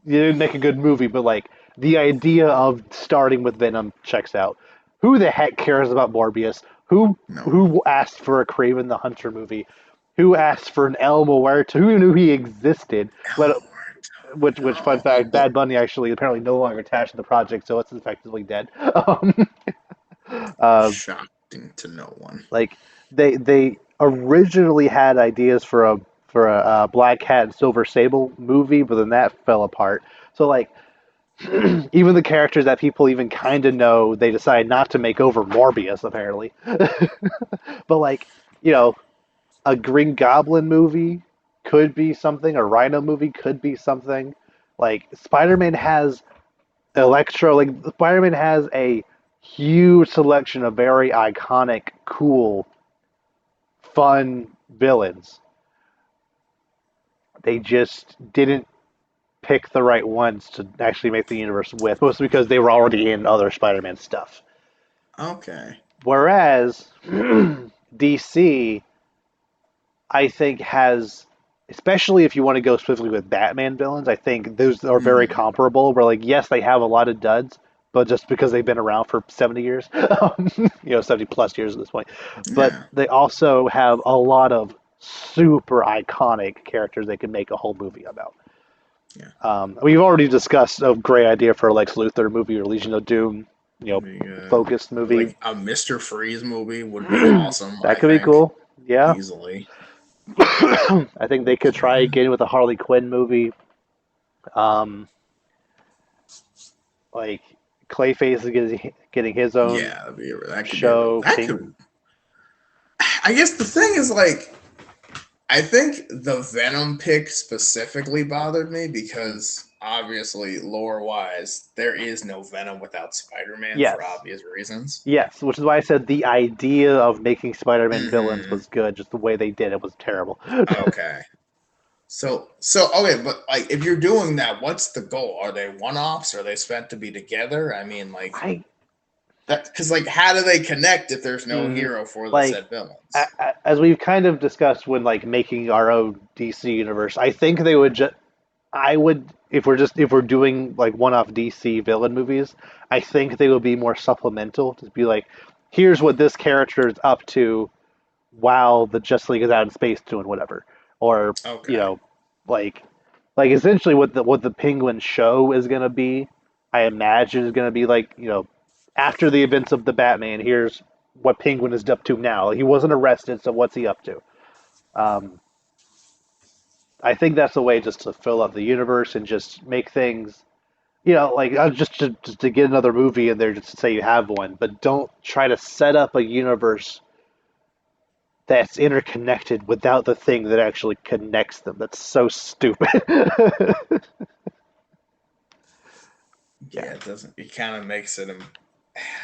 You didn't make a good movie, but like the idea of starting with Venom checks out. Who the heck cares about Morbius? No one. Who asked for a Craven the Hunter movie? Who asked for an El Muerto? Who knew he existed? Let which fun fact, No. Bad Bunny actually apparently no longer attached to the project, so it's effectively dead. Uh, Shocking to no one. like they originally had ideas for a Black Cat and Silver Sable movie, but then that fell apart. So like even the characters that people even kind of know, they decide not to make over Morbius apparently. But like you know, a Green Goblin movie could be something. A Rhino movie could be something. Like Spider-Man has Electro. Like Spider-Man has a huge selection of very iconic, cool, fun villains. They just didn't pick the right ones to actually make the universe with, mostly because they were already in other Spider-Man stuff. Okay. Whereas DC, I think, has, especially if you want to go specifically with Batman villains, I think those are very Hmm. comparable. Where like, yes, they have a lot of duds, but just because they've been around for 70 years, 70 plus years at this point. But Yeah. they also have a lot of super iconic characters they can make a whole movie about. Yeah. We've already discussed a great idea for a Lex Luthor movie or Legion of Doom, That'd be good. focused movie. Like a Mr. Freeze movie would be awesome, That I could be think. cool. Yeah. Easily. I think they could So try yeah. again with a Harley Quinn movie. Um, like Clayface is getting his own Yeah, that could be a real show. that Pink. could I guess the thing is like I think the Venom pick specifically bothered me because obviously lore wise, there is no Venom without Spider-Man for Yes. obvious reasons. Yes, which is why I said the idea of making Spider-Man villains Hmm. was good. Just the way they did it was terrible. Okay. So okay, but like if you're doing that, what's the goal? Are they one-offs? Are they spent to be together? I mean, like I that because like how do they connect if there's no mm, hero for the like said villains? as we've kind of discussed when like making our own DC universe. I think they would just. I would if we're doing like one-off DC villain movies. I think they would be more supplemental. To be like, here's what this character is up to while the Justice League is out in space doing whatever, or you Okay. know, like essentially what the Penguin show is gonna be. I imagine is gonna be like after the events of the Batman. Here's what Penguin is up to now. He wasn't arrested, so what's he up to? Um, I think that's a way just to fill up the universe and just make things like just to get another movie in there just to say you have one, but don't try to set up a universe that's interconnected without the thing that actually connects them. That's so stupid. Yeah. Yeah, it doesn't. It kind of makes it.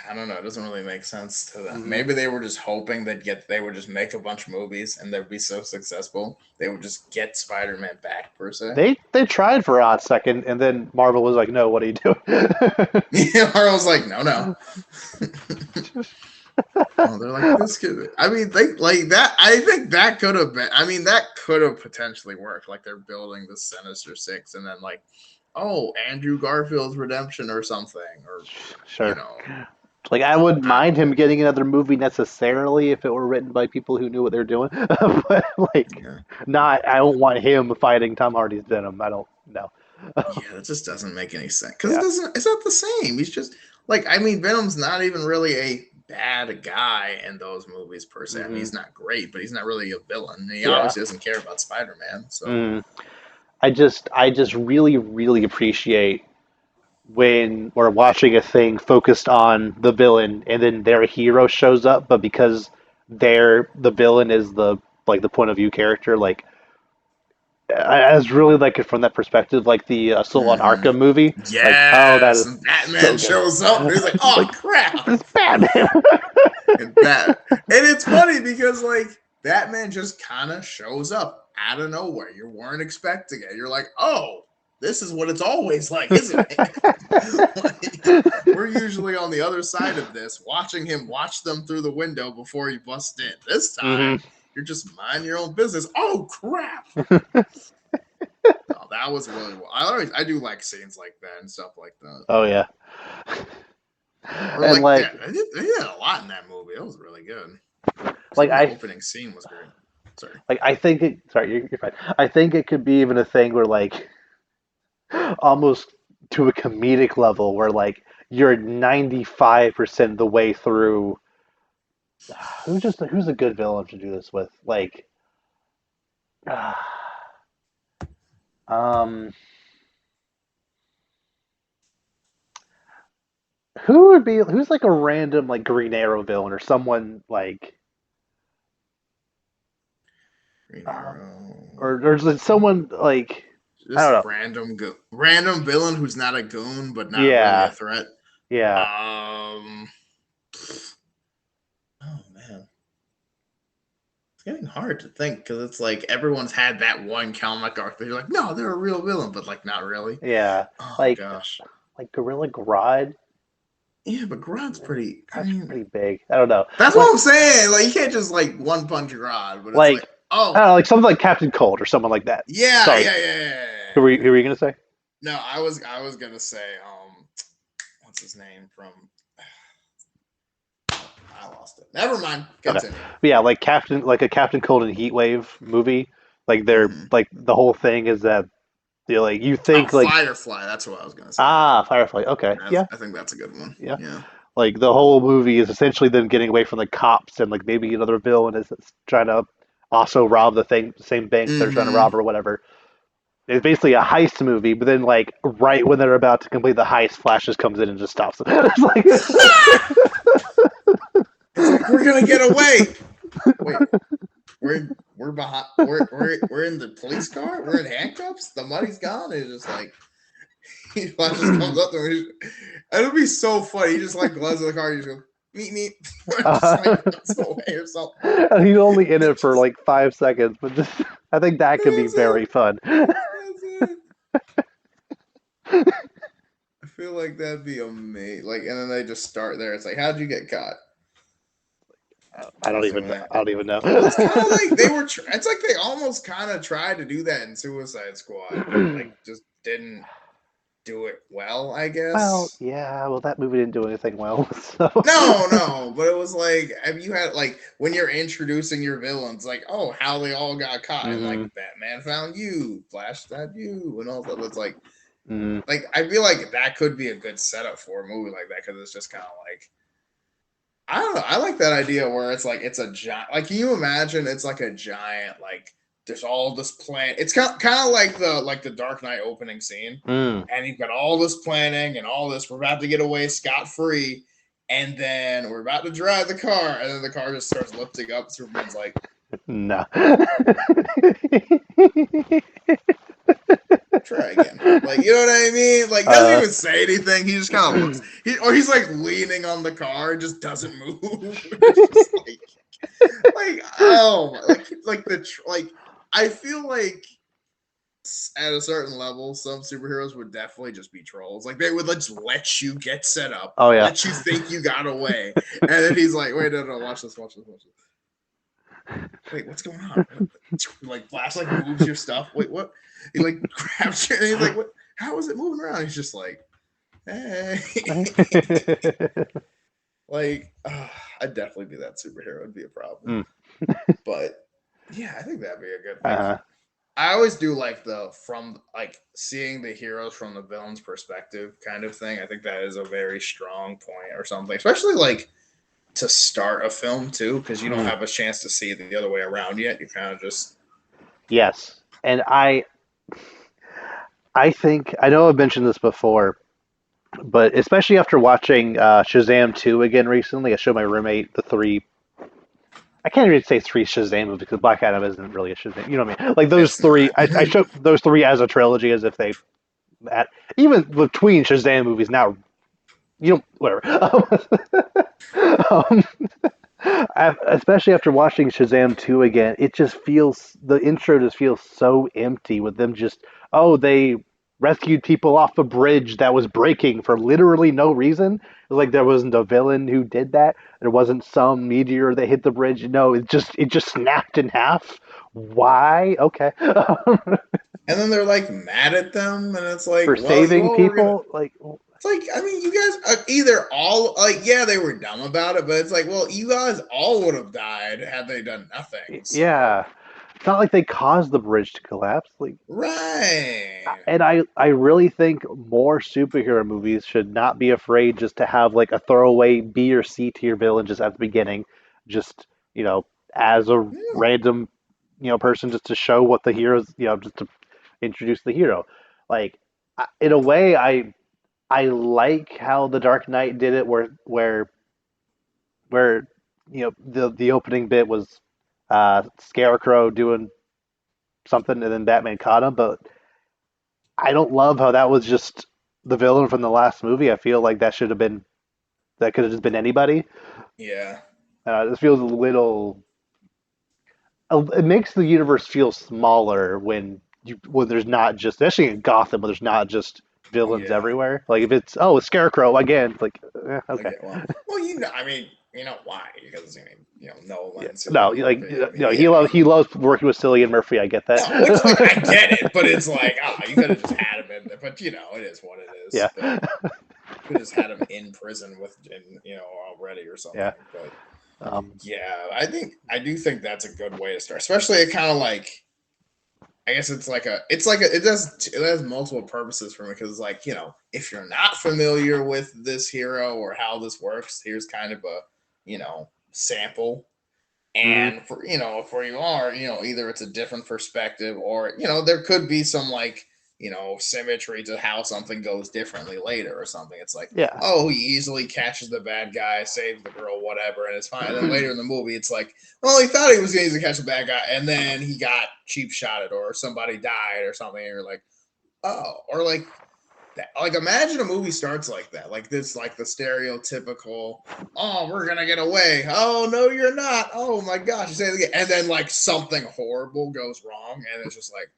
I don't know. It doesn't really make sense to them. hmm Maybe they were just hoping they would just make a bunch of movies and they'd be so successful they would just get Spider-Man back per se. They tried for a hot second, and then Marvel was like, "No, what are you doing?" Yeah, I was like, no, no. Oh, they're like this kid. I mean, they like that. I think that could have been. I mean, that could have potentially worked. Like they're building the Sinister Six, and then like, oh, Andrew Garfield's redemption or something, or you Sure. know, Like I wouldn't I mind don't him getting another movie necessarily if it were written by people who knew what they were doing, but like, know. not. I don't want him fighting Tom Hardy's Venom. I don't know. Yeah, that just doesn't make any sense because it Yeah. doesn't. It's not the same. He's just like I mean, Venom's not even really a bad guy in those movies per se. I mean, hmm he's not great, but he's not really a villain. And he Yeah. obviously doesn't care about Spider-Man. So Mm. I just really, really appreciate when we're watching a thing focused on the villain and then their hero shows up, but because the villain is the point of view character, like I was really like it from that perspective, like the Assault on Hmm. Arkham movie. Like, oh, that Yes, is and so Batman good. shows up, and he's like, "Oh Like, crap!" it's Batman. And it's funny because like Batman just kind of shows up out of nowhere. You weren't expecting it. You're like, "Oh, this is what it's always like, isn't it?" Like, we're usually on the other side of this, watching him watch them through the window before he busts in. This Hmm. time, you're just mind your own business. Oh crap! No, that was really well. I do like scenes like that and stuff like that. Oh yeah, Or and like yeah, they did a lot in that movie. It was really good. like Especially the I opening scene was great. Sorry. I think it. Sorry, you're fine. I think it could be even a thing where like almost to a comedic level where like you're 95% the way through. Who's a good villain to do this with? Like, um, who's like a random like Green Arrow villain or someone like Green um, Arrow. or is it someone like I don't Just know. random villain who's not a goon but not really a Yeah, threat. yeah. Um. Oh man, it's getting hard to think because it's like everyone's had that one comic arc that you're like, no, they're a real villain, but like not really. Yeah, Oh like gosh. Gorilla Grodd. Yeah, but Grodd's pretty. I That's mean, pretty big. I don't know. that's what Like I'm saying. Like you can't just like one punch Grodd, but it's like, like I oh don't know, like something like Captain Cold or someone like that. yeah, Sorry, yeah, yeah, yeah, yeah, who were yeah. you gonna say? No, I was gonna say what's his name from I lost it. Never mind. Okay, Continue. but yeah, like a Captain Cold and Heat Wave movie. Like they're Mm-hmm. like the whole thing is that you like you Oh, think like Firefly. That's what I was gonna say. Firefly. Okay, yeah, I think that's a good one. yeah. Yeah. Like the whole movie is essentially them getting away from the cops and like maybe another villain is trying to also rob same bank they're trying to Mm-hmm. rob or whatever. It's basically a heist movie, but then like right when they're about to complete the heist, Flash just comes in and just stops them. It's It's like we're gonna get away. Wait, we're behind. We're in the police car. We're in handcuffs. The money's gone. It's just like Flash just comes up there. It'll be so funny. He just like gloves in the car. He just goes meet me. Just like like, runs away or something. and he's only in it for Just, like 5 seconds, but just, I think that could be that's it. very fun. That's it. I feel like that'd be amazing. Like, and then they just start there. It's like, how'd you get caught? I I don't was even doing know. that. I don't even know. Well, it's kind of like they were. It's like they almost kind of tried to do that in Suicide Squad, but like just didn't do it well. I Well, guess. yeah. Well, that movie didn't do anything well. So, No, no, but it was like have you had like when you're introducing your villains, like oh how they all got caught and like hmm Batman found you, Flash found you, and all that. It's hmm like I feel like that could be a good setup for a movie like that because it's just kind of like I don't know. I like that idea where it's like it's a giant. Like, can you imagine? It's like a giant. Like, there's all this plan. It's kind of like the Dark Knight opening scene, mm. and you've got all this planning and all this. We're about to get away scot free, and then we're about to drive the car, and then the car just starts lifting up. Superman's like, No. try again. Like, you know what I mean? Like, doesn't uh, even say anything. He just kind of looks. He's like leaning on the car, and just doesn't move. It's just like oh like I feel like at a certain level some superheroes would definitely just be trolls like they would just let you get set up oh yeah. let you think you got away and then he's like wait no watch this wait what's going on like Flash like moves your stuff wait what he like grabs you and he's like what how is it moving around he's just like hey like I'd definitely be that superhero it'd be a problem Mm. but yeah I think that'd be a good like Uh-huh. I always do like the from like seeing the heroes from the villain's perspective kind of thing. I think that is a very strong point or something, especially like to start a film too, because you don't Mm. have a chance to see it the other way around yet. You kind of just Yes. And I think I know I've mentioned this before, but especially after watching Shazam 2 again recently, I showed my roommate the three I can't even say three Shazam movies because Black Adam isn't really a Shazam. You know what I mean? Like those It's three, not. I show those three as a trilogy as if they at even between Shazam movies now. You know, whatever. um, especially after watching Shazam 2 again, it just feels the intro just feels so empty with them just they rescued people off a bridge that was breaking for literally no reason. It's like there wasn't a villain who did that. There wasn't some meteor that hit the bridge. No, it just snapped in half. Why? Okay. And then they're like mad at them, and it's like, For well, you saving all were gonna. people, like It's like, I mean, you guys either all like, yeah, they were dumb about it, but it's like, well, you guys all would have died had they done nothing. So, yeah. It's not like they caused the bridge to collapse. Like right, and I really think more superhero movies should not be afraid just to have like a throwaway B or C tier villain just at the beginning, just as a yeah, random person just to show what the heroes just to introduce the hero. Like in a way, I like how the Dark Knight did it, where the opening bit was Scarecrow doing something and then Batman caught him, but I don't love how that was just the villain from the last movie. I feel like that could have just been anybody. yeah, This feels a little. It makes the universe feel smaller when there's not just, especially in Gotham, when there's not just villains yeah. everywhere. Like if it's Scarecrow again, it's like okay, Okay, well, I mean, you know why? Because yeah. Nolan, No, Cillian like Murphy. I mean, yeah, he loves working with Cillian Murphy. I get that. no, which like I get it, but it's like, you could have just had him in there. But it is what it Yeah, is. But you could have just had him in prison already or yeah. something. But Um, yeah, I do think that's a good way to start, especially it kind of like. I guess it has multiple purposes for me because like if you're not familiar with this hero or how this works, here's kind of a sample. mhm. And for you are, either it's a different perspective or, there could be some like, symmetry to how something goes differently later or something. It's like, Yeah. oh, he easily catches the bad guy, saves the girl, whatever, and it's fine. And then later in the movie, it's like, well, he thought he was going to catch the bad guy, and then he got cheap shotted or somebody died or something. And you're like, oh, or like that. Like imagine a movie starts like that, like this, like the stereotypical, oh, we're gonna get away. Oh no, you're not. Oh my gosh, you say it again, and then like something horrible goes wrong, and it's just like,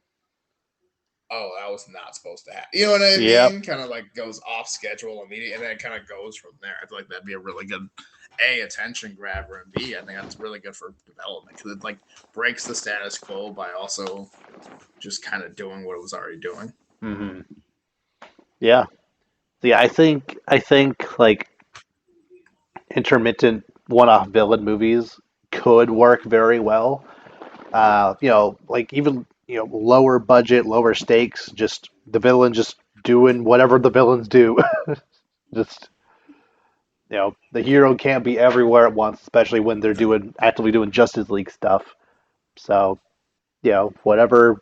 oh, that was not supposed to happen. You know what I Yep. mean? Kind of like goes off schedule immediately, and then it kind of goes from there. I feel like that'd be a really good attention grabber, and B, I think that's really good for development because it like breaks the status quo by also just kind of doing what it was already doing. Hmm. Yeah. Yeah. I think like intermittent one-off villain movies could work very well. Like even lower budget, lower stakes, just the villain just doing whatever the villains do. Just the hero can't be everywhere at once, especially when they're doing actively doing Justice League stuff. So whatever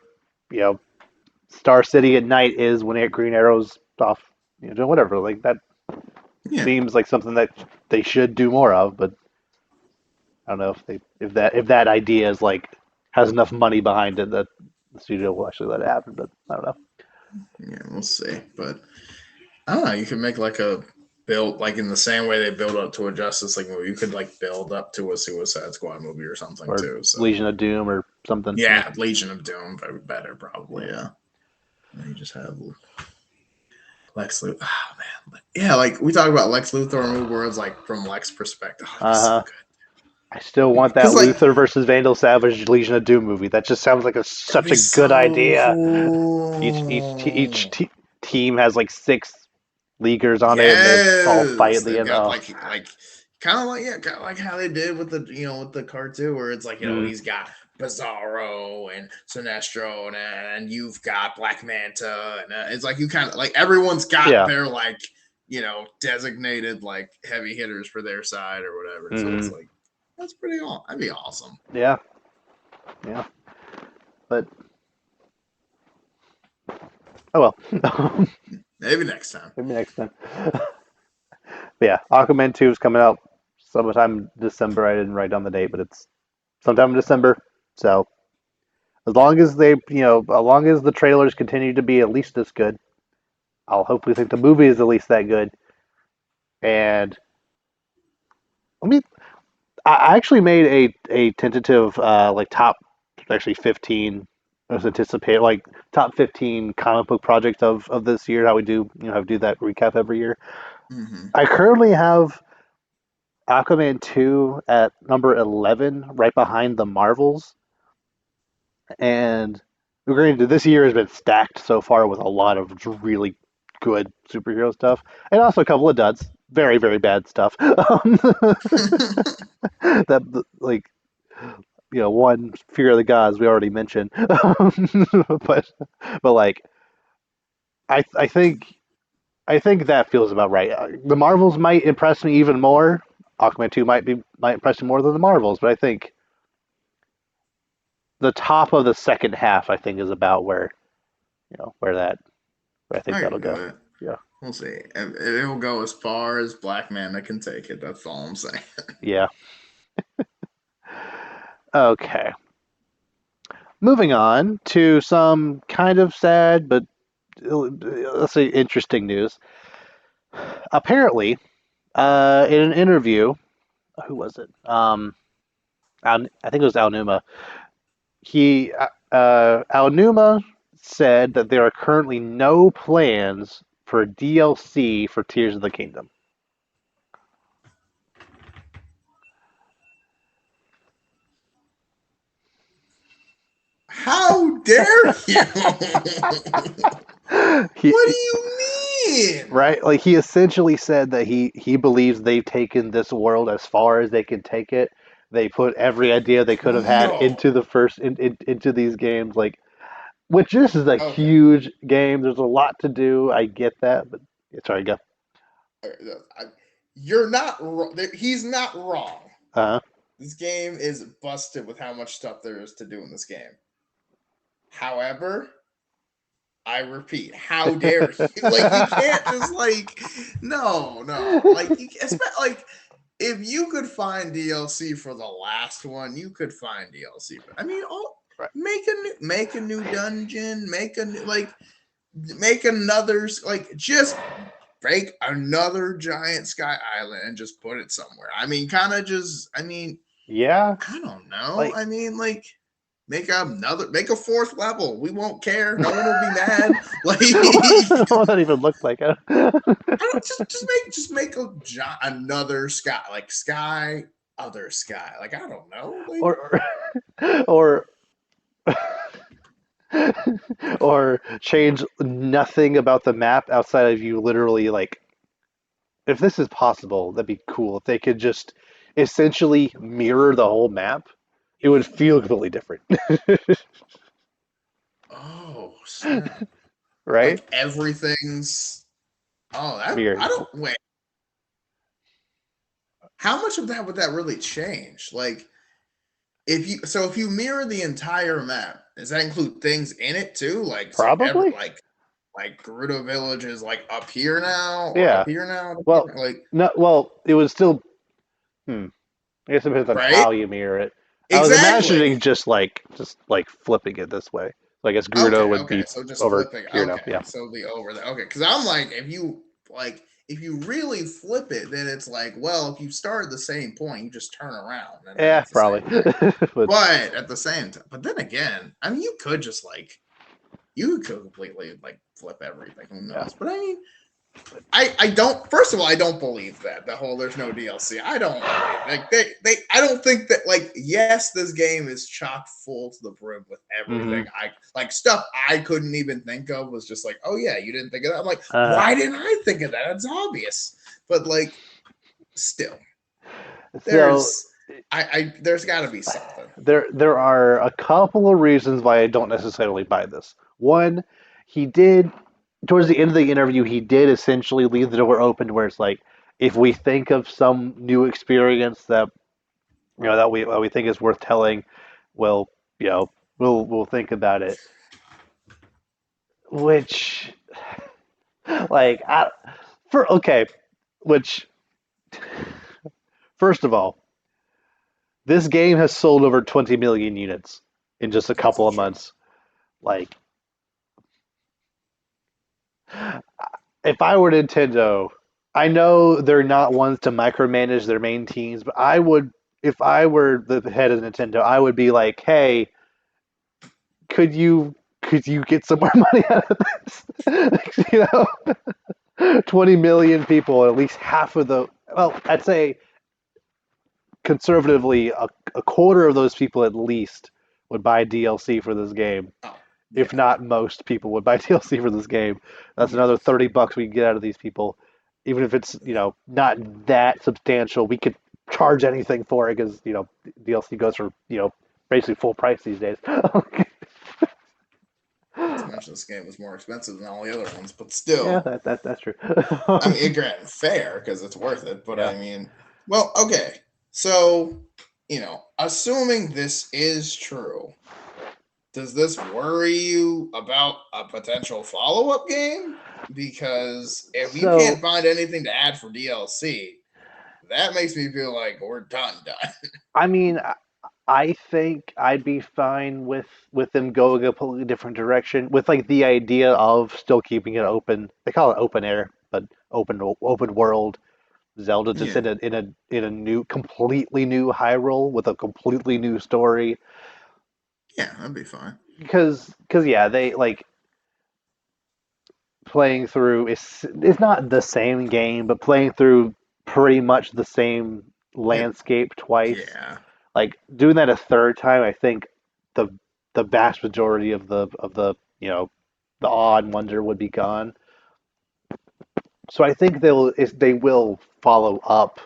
you know Star City at night is when Green Arrow's off, doing whatever like that Yeah. seems like something that they should do more of, but I don't know if that idea is like has enough money behind it that the studio will actually let it happen. But I don't know. Yeah, we'll see. But I don't know. You could make like a build, like in the same way they build up to a Justice League movie. You could like build up to a Suicide Squad movie or something Or too. So Legion of Doom or something. Yeah. yeah, Legion of Doom, better probably. Yeah. Yeah, and you just have Lex Luthor. Oh man, yeah. Like we talked about Lex Luthor movie where it's like from Lex's perspective. Oh, it'd be Uh so huh. good. I still want that Because like Luthor versus Vandal Savage Legion of Doom movie. That just sounds like that'd such be a good so idea. Each cool. team has like six leaguers on it, and they all fight Yes, at the they've end. got Oh, like kind of like, yeah, kind of like how they did with the with the cartoon where it's like mm, he's got Bizarro and Sinestro and you've got Black Manta and it's like you kind of like everyone's got yeah. their like designated like heavy hitters for their side or whatever. So it's Hmm. like that's pretty awesome. That'd be awesome. Yeah. Yeah. But oh well. Maybe next time. Maybe next time. But yeah, Aquaman 2 is coming out sometime December. I didn't write down the date, but it's sometime in December. So as long as as long as the trailers continue to be at least this good, I'll hopefully think the movie is at least that good. And let me I actually made a tentative like top actually 15 as anticipated like top 15 comic book projects of this year. How we do how we do that recap every year. Hmm. I currently have Aquaman 2 at number 11, right behind the Marvels. And granted, this year has been stacked so far with a lot of really good superhero stuff, and also a couple of duds, very very bad stuff. That like one Fear of the Gods we already mentioned, but like I think that feels about right. The Marvels might impress me even more. Aquaman 2 might impress me more than the Marvels, but I think the top of the second half I think is about where where I think I that'll can do go. it. Yeah. We'll see. It will go as far as Black Manta can take it. That's all I'm saying. Yeah. Okay. Moving on to some kind of sad but let's say interesting news. Apparently, in an interview, who was it? I think it was Al Numa. Al Numa said that there are currently no plans for DLC for Tears of the Kingdom. How dare you? he, What do you mean? right? Like he essentially said that he believes they've taken this world as far as they can take it. They put every idea they could have had No. into the into these games, like which this is a Okay. huge game. There's a lot to do. I get that, but sorry, go. I- You're not wrong. He's not wrong. Uh, This game is busted with how much stuff there is to do in this game. However, I repeat, how dare you? Like you can't just no. Like you like if you could find DLC for the last one, you could find DLC. But I mean, right. make a new dungeon, make another like just break another giant sky island and just put it somewhere. I mean, kind of just I mean, Yeah, I don't know. like I mean, like make a fourth level. We won't care. No one will be mad. Like what that even looked like. I don't just make another sky like sky other sky. Like I don't know. Like or or or change nothing about the map outside of you literally like if this is possible, that'd be cool. If they could just essentially mirror the whole map, it would feel completely different, oh snap. right? Like everything's oh that I Mirrored. don't wait. How much of that would that really change? Like if you mirror the entire map, does that include things in it too? Like so every Probably. like Gerudo Village is like up here now or Yeah. up here now, Well, like no. Well, it was still. Hmm. I guess it depends on right? how you mirror it. I was Exactly. imagining just like flipping it this way. So I guess Gerudo would Okay. be So just over flipping. here now. Okay. Yeah. So the over there. Okay. Because I'm like, if you really flip it, then it's like, well, if you start at the same point, you just turn around and then Yeah, it's the probably. same thing. But But at the same time, but then again, I mean, you could completely like flip everything. Who yeah. knows? But I mean, I don't. First of all, I don't believe that the whole there's no DLC. I don't believe they. I don't think that like yes, this game is chock full to the brim with Hmm. everything. I like stuff I couldn't even think of was just like, oh yeah, you didn't think of that. I'm like, Uh, why didn't I think of that? It's obvious. But like, still, so there's there's got to be something. there are a couple of reasons why I don't necessarily buy this. One, he did towards the end of the interview, he did essentially leave the door open where it's like, if we think of some new experience that that we think is worth telling, well, we'll think about it. Which, like, which first of all, This game has sold over 20 million units in just a That's couple of true. months. Like, if I were Nintendo, I know they're not ones to micromanage their main teams, but I would, if I were the head of Nintendo, I would be like, hey, could you get some more money out of this? 20 million people, at least half of the, well, I'd say conservatively, a quarter of those people at least would buy DLC for this game. Oh, If yeah. not most people would buy DLC for this game. That's Yeah. another $30 we can get out of these people. Even if it's, not that substantial, we could charge anything for it because, DLC goes for, basically full price these days. Not to mention this game was more expensive than all the other ones, but Yeah, still. that's true. I mean, granted, fair because it's worth it, but Yeah. I mean, well, okay. So, assuming this is true, does this worry you about a potential follow up game? Because if you So, can't find anything to add for DLC, that makes me feel like we're done. I mean, I think I'd be fine with them going a completely different direction with like the idea of still keeping it open. They call it open air, but open world Zelda just Yeah, in a new completely new Hyrule with a completely new story. yeah, that'd be fine. Because yeah, they like playing through it's not the same game, but playing through pretty much the same It, landscape twice. yeah, Like doing that a third time, I think the the vast majority of the the awe and wonder would be gone. So I think they will follow up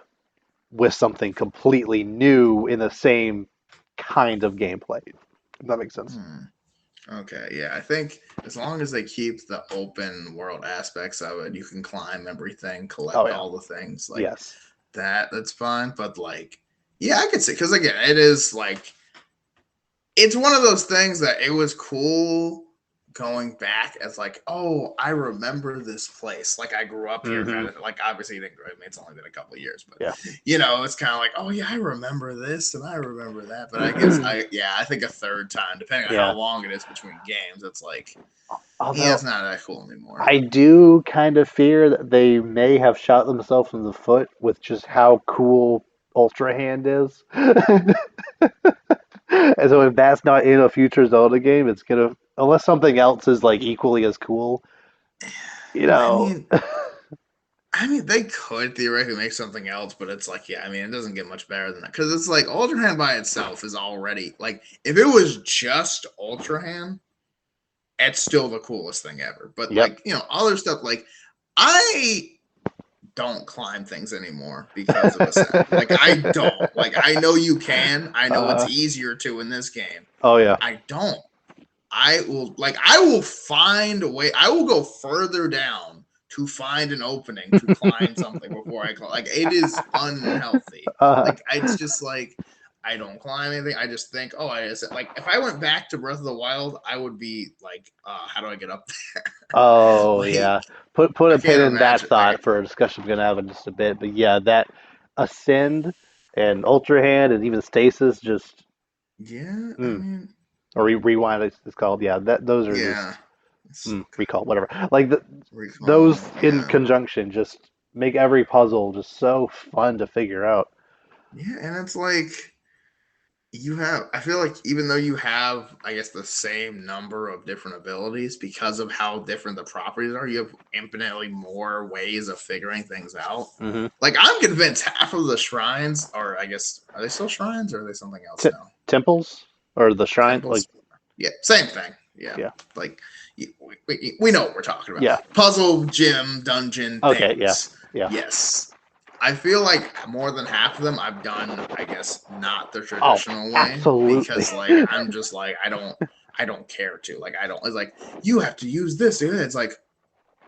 with something completely new in the same kind of gameplay. If that makes sense. hmm. Okay, yeah, I think as long as they keep the open world aspects of it, you can climb everything, Oh collect yeah. all the things like Yes. that. That's fine, but like, yeah, I could see because again, it is like it's one of those things that it was cool going back as like, oh, I remember this place. Like I grew up here, kind Hmm. of like obviously you didn't grow. I mean, it's only been a couple of years, but Yeah. it's kind of like, oh yeah, I remember this and I remember that. But I guess I think a third time, depending on how Yeah. long it is between games, it's like, yeah, Although it's not that cool anymore. I do kind of fear that they may have shot themselves in the foot with just how cool Ultra Hand is. And so if that's not in a future Zelda game, it's gonna unless something else is like equally as cool, you I know. mean, they could theoretically make something else, but it's like, yeah, I mean, it doesn't get much better than that because it's like Ultra Hand by itself is already like, if it was just Ultra Hand, it's still the coolest thing ever. But Yep. like, other stuff like I don't climb things anymore because of Ascend. Like I don't. Like I know you can. I know it's uh, easier to in this game. oh yeah. I don't. I will find a way. I will go further down to find an opening to climb something before I climb. Like it is unhealthy. Uh, Like it's just like I don't climb anything. I just think, oh, I just like if I went back to Breath of the Wild, I would be like, how do I get up there? oh yeah. Like Put I a pin can't in that imagine. thought for a discussion we're gonna have in just a bit. But yeah, that Ascend and Ultra Hand and even Stasis just Yeah, I mm, mean, or rewind it's called. Yeah, that those are yeah, just it's so recall whatever. Like those recall. in Yeah, conjunction just make every puzzle just so fun to figure out. yeah, and it's like you have. I feel like even though you have, I guess, the same number of different abilities because of how different the properties are, you have infinitely more ways of figuring things out. Hmm. Like I'm convinced half of the shrines, or I guess, are they still shrines or are they something else T now? temples or the shrine, like Temples. Yeah, same thing. Yeah, yeah, like we know what we're talking about. yeah. Puzzle, gym, dungeon Okay, yeah, things. yeah. Yes, I feel like more than half of them I've done. I guess not the Oh, traditional way absolutely. because like I'm just like I don't care to like I don't. It's like you have to use this. It's like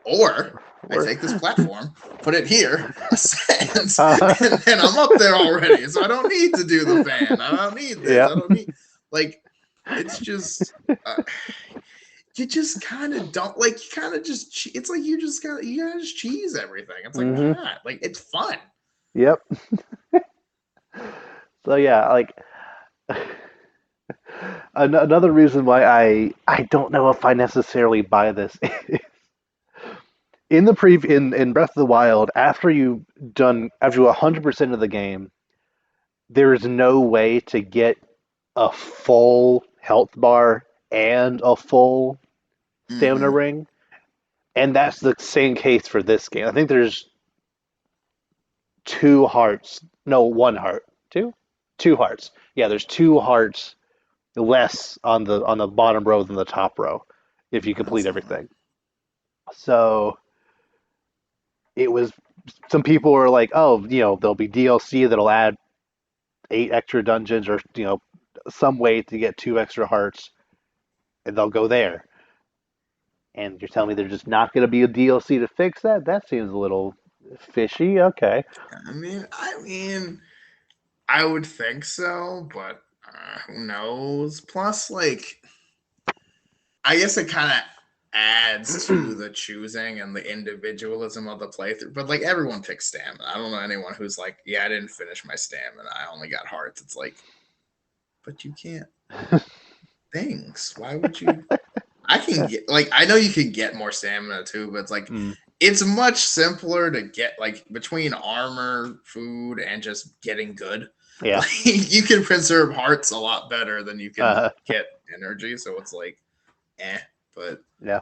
or I Or, take this platform, put it here, ascend, uh, and then I'm up there already. So I don't need to do the fan. I don't need this. yeah. I don't need like it's just you just kind of don't like you kind of just it's like you gotta just cheese everything. It's like why Hmm. not? Like it's fun. Yep. So yeah, like another reason why I don't know if I necessarily buy this in the in Breath of the Wild after you 100% of the game, there is no way to get a full health bar and a full stamina Mm-hmm. ring, and that's the same case for this game. I think there's two hearts, no, one heart, two hearts. Yeah, there's two hearts less on the bottom row than the top row if you complete That's not. everything. So it was some people were like, oh, there'll be DLC that'll add 8 extra dungeons or some way to get 2 extra hearts, and they'll go there. And you're telling me there's just not going to be a DLC to fix that? That seems a little fishy. Okay. I mean, I would think so, but who knows? Plus, like, I guess it kind of adds to the choosing and the individualism of the playthrough. But like, everyone picks stamina. I don't know anyone who's like, yeah, I didn't finish my stamina. I only got hearts. It's like, but you can't things. Why would you? I can get like I know you can get more stamina too, but it's like Mm, it's much simpler to get like between armor, food, and just getting good. yeah. Like you can preserve hearts a lot better than you can Uh, get energy. So it's like, but yeah.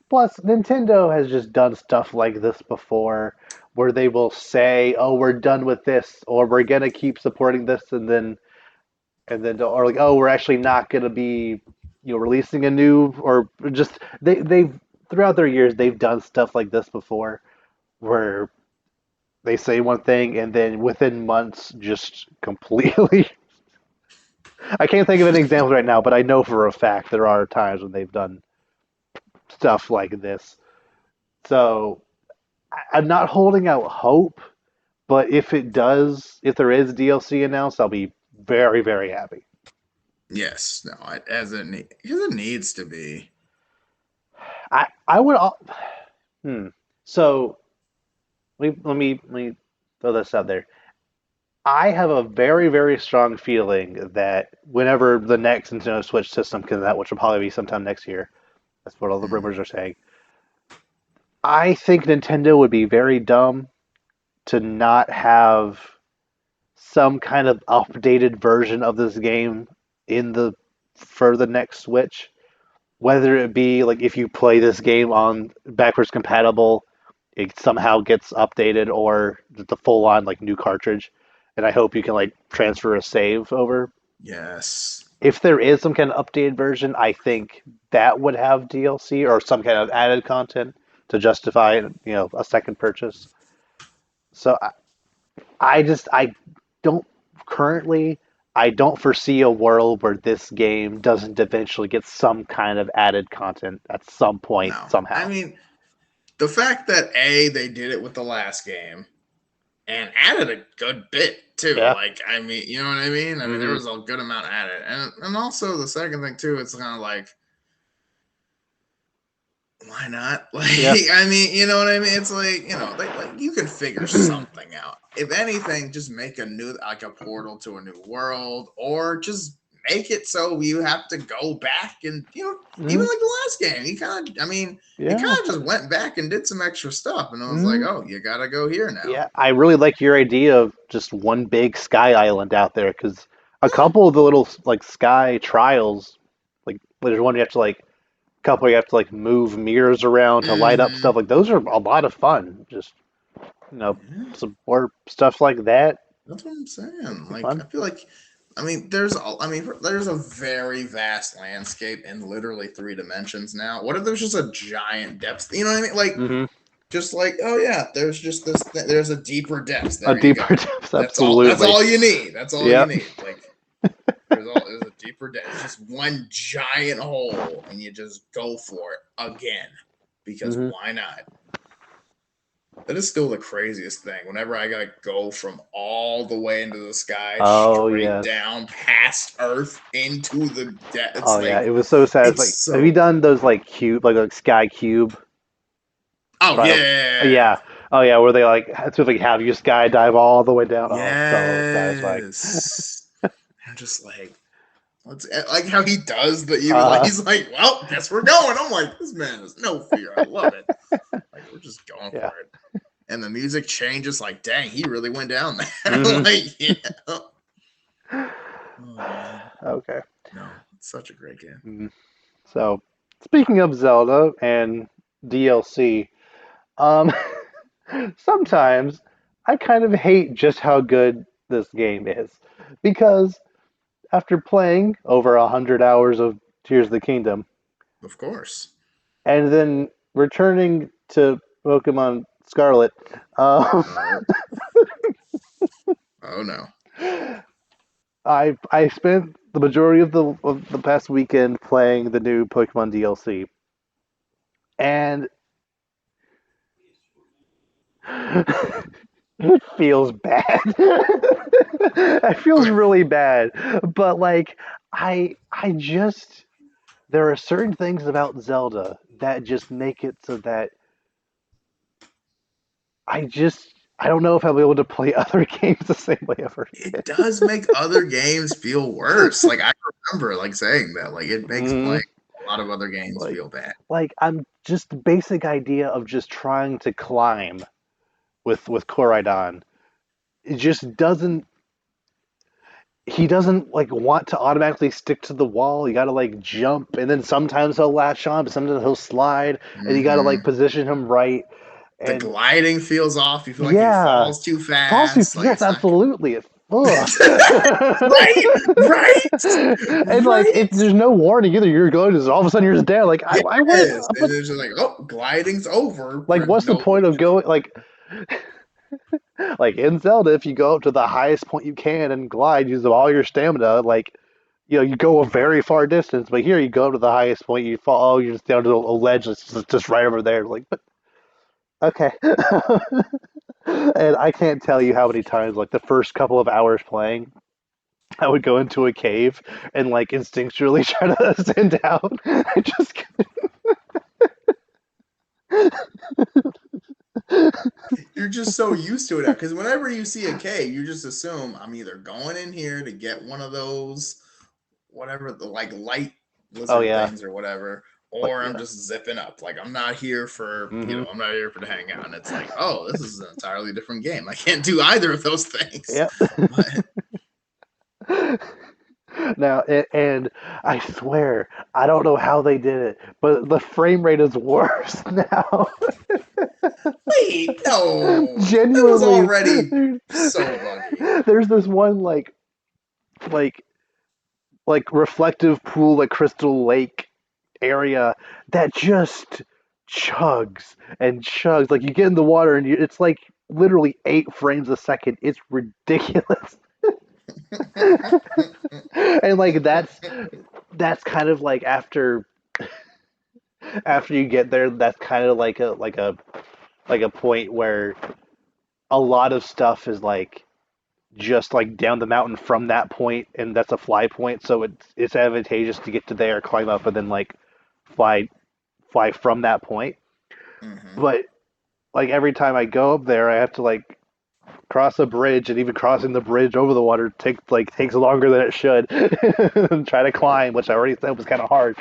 Plus, Nintendo has just done stuff like this before, where they will say, "Oh, we're done with this," or "We're gonna keep supporting this," or like, "Oh, we're actually not gonna be, releasing a new," or just they've throughout their years they've done stuff like this before, where they say one thing and then within months just completely. I can't think of any examples right now, but I know for a fact there are times when they've done stuff like this. So I'm not holding out hope, but if there is DLC announced, I'll be very, very happy. yes, no, because it needs to be. I would. Hmm. So let me throw this out there. I have a very, very strong feeling that whenever the next Nintendo Switch system comes out, which will probably be sometime next year, that's what all the rumors Mhm. are saying. I think Nintendo would be very dumb to not have some kind of updated version of this game in the for the next Switch. Whether it be like if you play this game on backwards compatible, it somehow gets updated, or the full on like new cartridge. And I hope you can like transfer a save over. Yes. If there is some kind of updated version, I think that would have DLC or some kind of added content to justify, a second purchase. So I don't currently I don't foresee a world where this game doesn't eventually get some kind of added content at some point No. I somehow. mean, the fact that they did it with the last game and added a good bit too. Yeah. Like, I mean, you know what I mean? I mean, there Hmm. was a good amount added, and also the second thing too, it's kind of like, why not? Like, Yeah. I mean, you know what I mean? It's like they like you can figure something out. If anything, just make a new like a portal to a new world, or just make it so you have to go back and even Hmm. like the last game, you kind of, I mean, you Yeah. kind of just went back and did some extra stuff, and I was like, Hmm. oh, you gotta go here now. Yeah. I really like your idea of just one big sky island out there because a couple of the little like sky trials, like there's one you have to like couple you have to like move mirrors around to light up stuff. Mm-hmm. Like those are a lot of fun. Just you know, Yeah. some more stuff like that. That's what I'm saying. Be Like, fun. I feel like, I mean, there's a very vast landscape in literally 3 dimensions now. What if there's just a giant depth? You know what I mean? Like, Hmm. just like, oh yeah, there's just this. There's a deeper depth. A There you deeper go. depth, That's all. That's absolutely. all you need. That's all you Yep. need. Like, there's a deeper depth. It's just one giant hole, and you just go for it again because Hmm. why not? That is still the craziest thing. Whenever I gotta go from all the way into the sky, Oh straight yes. down past Earth into the depth, it's Oh yeah. like It was so sad. It's it's like, have you so. done those like cube, like Sky Cube Oh yeah, trials? yeah, yeah, Yeah. yeah. Oh yeah, where they like to like have you skydive all the way down. Oh, so satisfying. Yes. I'm just like, let's like how he does the even like Uh, he's like, well, guess we're going. I'm like, this man has no fear. I love it. Like we're just going yeah. for it. And the music changes like, dang, he really went down there. Hmm. Like, yeah. Oh man. Okay. No, it's such a great game. Mm. So, speaking of Zelda and DLC, um, sometimes I kind of hate just how good this game is because after playing over 100 hours of Tears of the Kingdom Of course. and then returning to Pokemon Scarlet, um, Oh, oh no. I spent the majority of the past weekend playing the new Pokemon DLC, and it feels bad. It feels Okay. really bad, but like I just there are certain things about Zelda that just make it so that I don't know if I'll be able to play other games the same way ever It again. does make other games feel worse. Like I remember like saying that. Like it makes Hmm. playing a lot of other games Like feel bad. I'm just the basic idea of just trying to climb with Koraidon. It just doesn't he doesn't like want to automatically stick to the wall. You got to like jump, and then sometimes he'll latch on, but sometimes he'll slide, and you got to like Hmm. position him right. The And gliding feels off. You feel like he yeah, falls too falls too. fast. Like Yes, it's not absolutely. Ugh. right, right, And like right. there's no warning either. You're going, just all of a sudden you're just there. Like I went. Yes, and it's just like, oh, gliding's over. Like, what's the No, point of going? Like in Zelda, if you go up to the highest point you can and glide, use all your stamina, like you go a very far distance. But here, you go to the highest point, you fall, oh, you're just down to a ledge that's just right over there. Like, but okay. And I can't tell you how many times, like the first couple of hours playing, I would go into a cave and like instinctually try to ascend down. I just you're just so used to it because whenever you see a cave, you just assume I'm either going in here to get one of those, whatever the like light oh lizard yeah, things or whatever, like or I'm yeah. just zipping up. Like I'm not here for Mm-hmm. I'm not here for to hang out. And it's like, oh, this is an entirely different game. I can't do either of those things. Yep. But Now, and I swear, I don't know how they did it, but the frame rate is worse now. wait, no, it was Genuinely, already so buggy. there's this one like reflective pool, like crystal lake area that just chugs and chugs. Like you get in the water and it's like literally 8 frames a second. It's ridiculous. And like that's kind of like after you get there, that's kind of like a point where a lot of stuff is like just like down the mountain from that point, and that's a fly point, so it's advantageous to get to there, climb up, and then like fly fly from that point. Hmm. But like every time I go up there, I have to like cross a bridge, and even crossing the bridge over the water takes longer than it should. And try to climb, which I already said was kind of hard.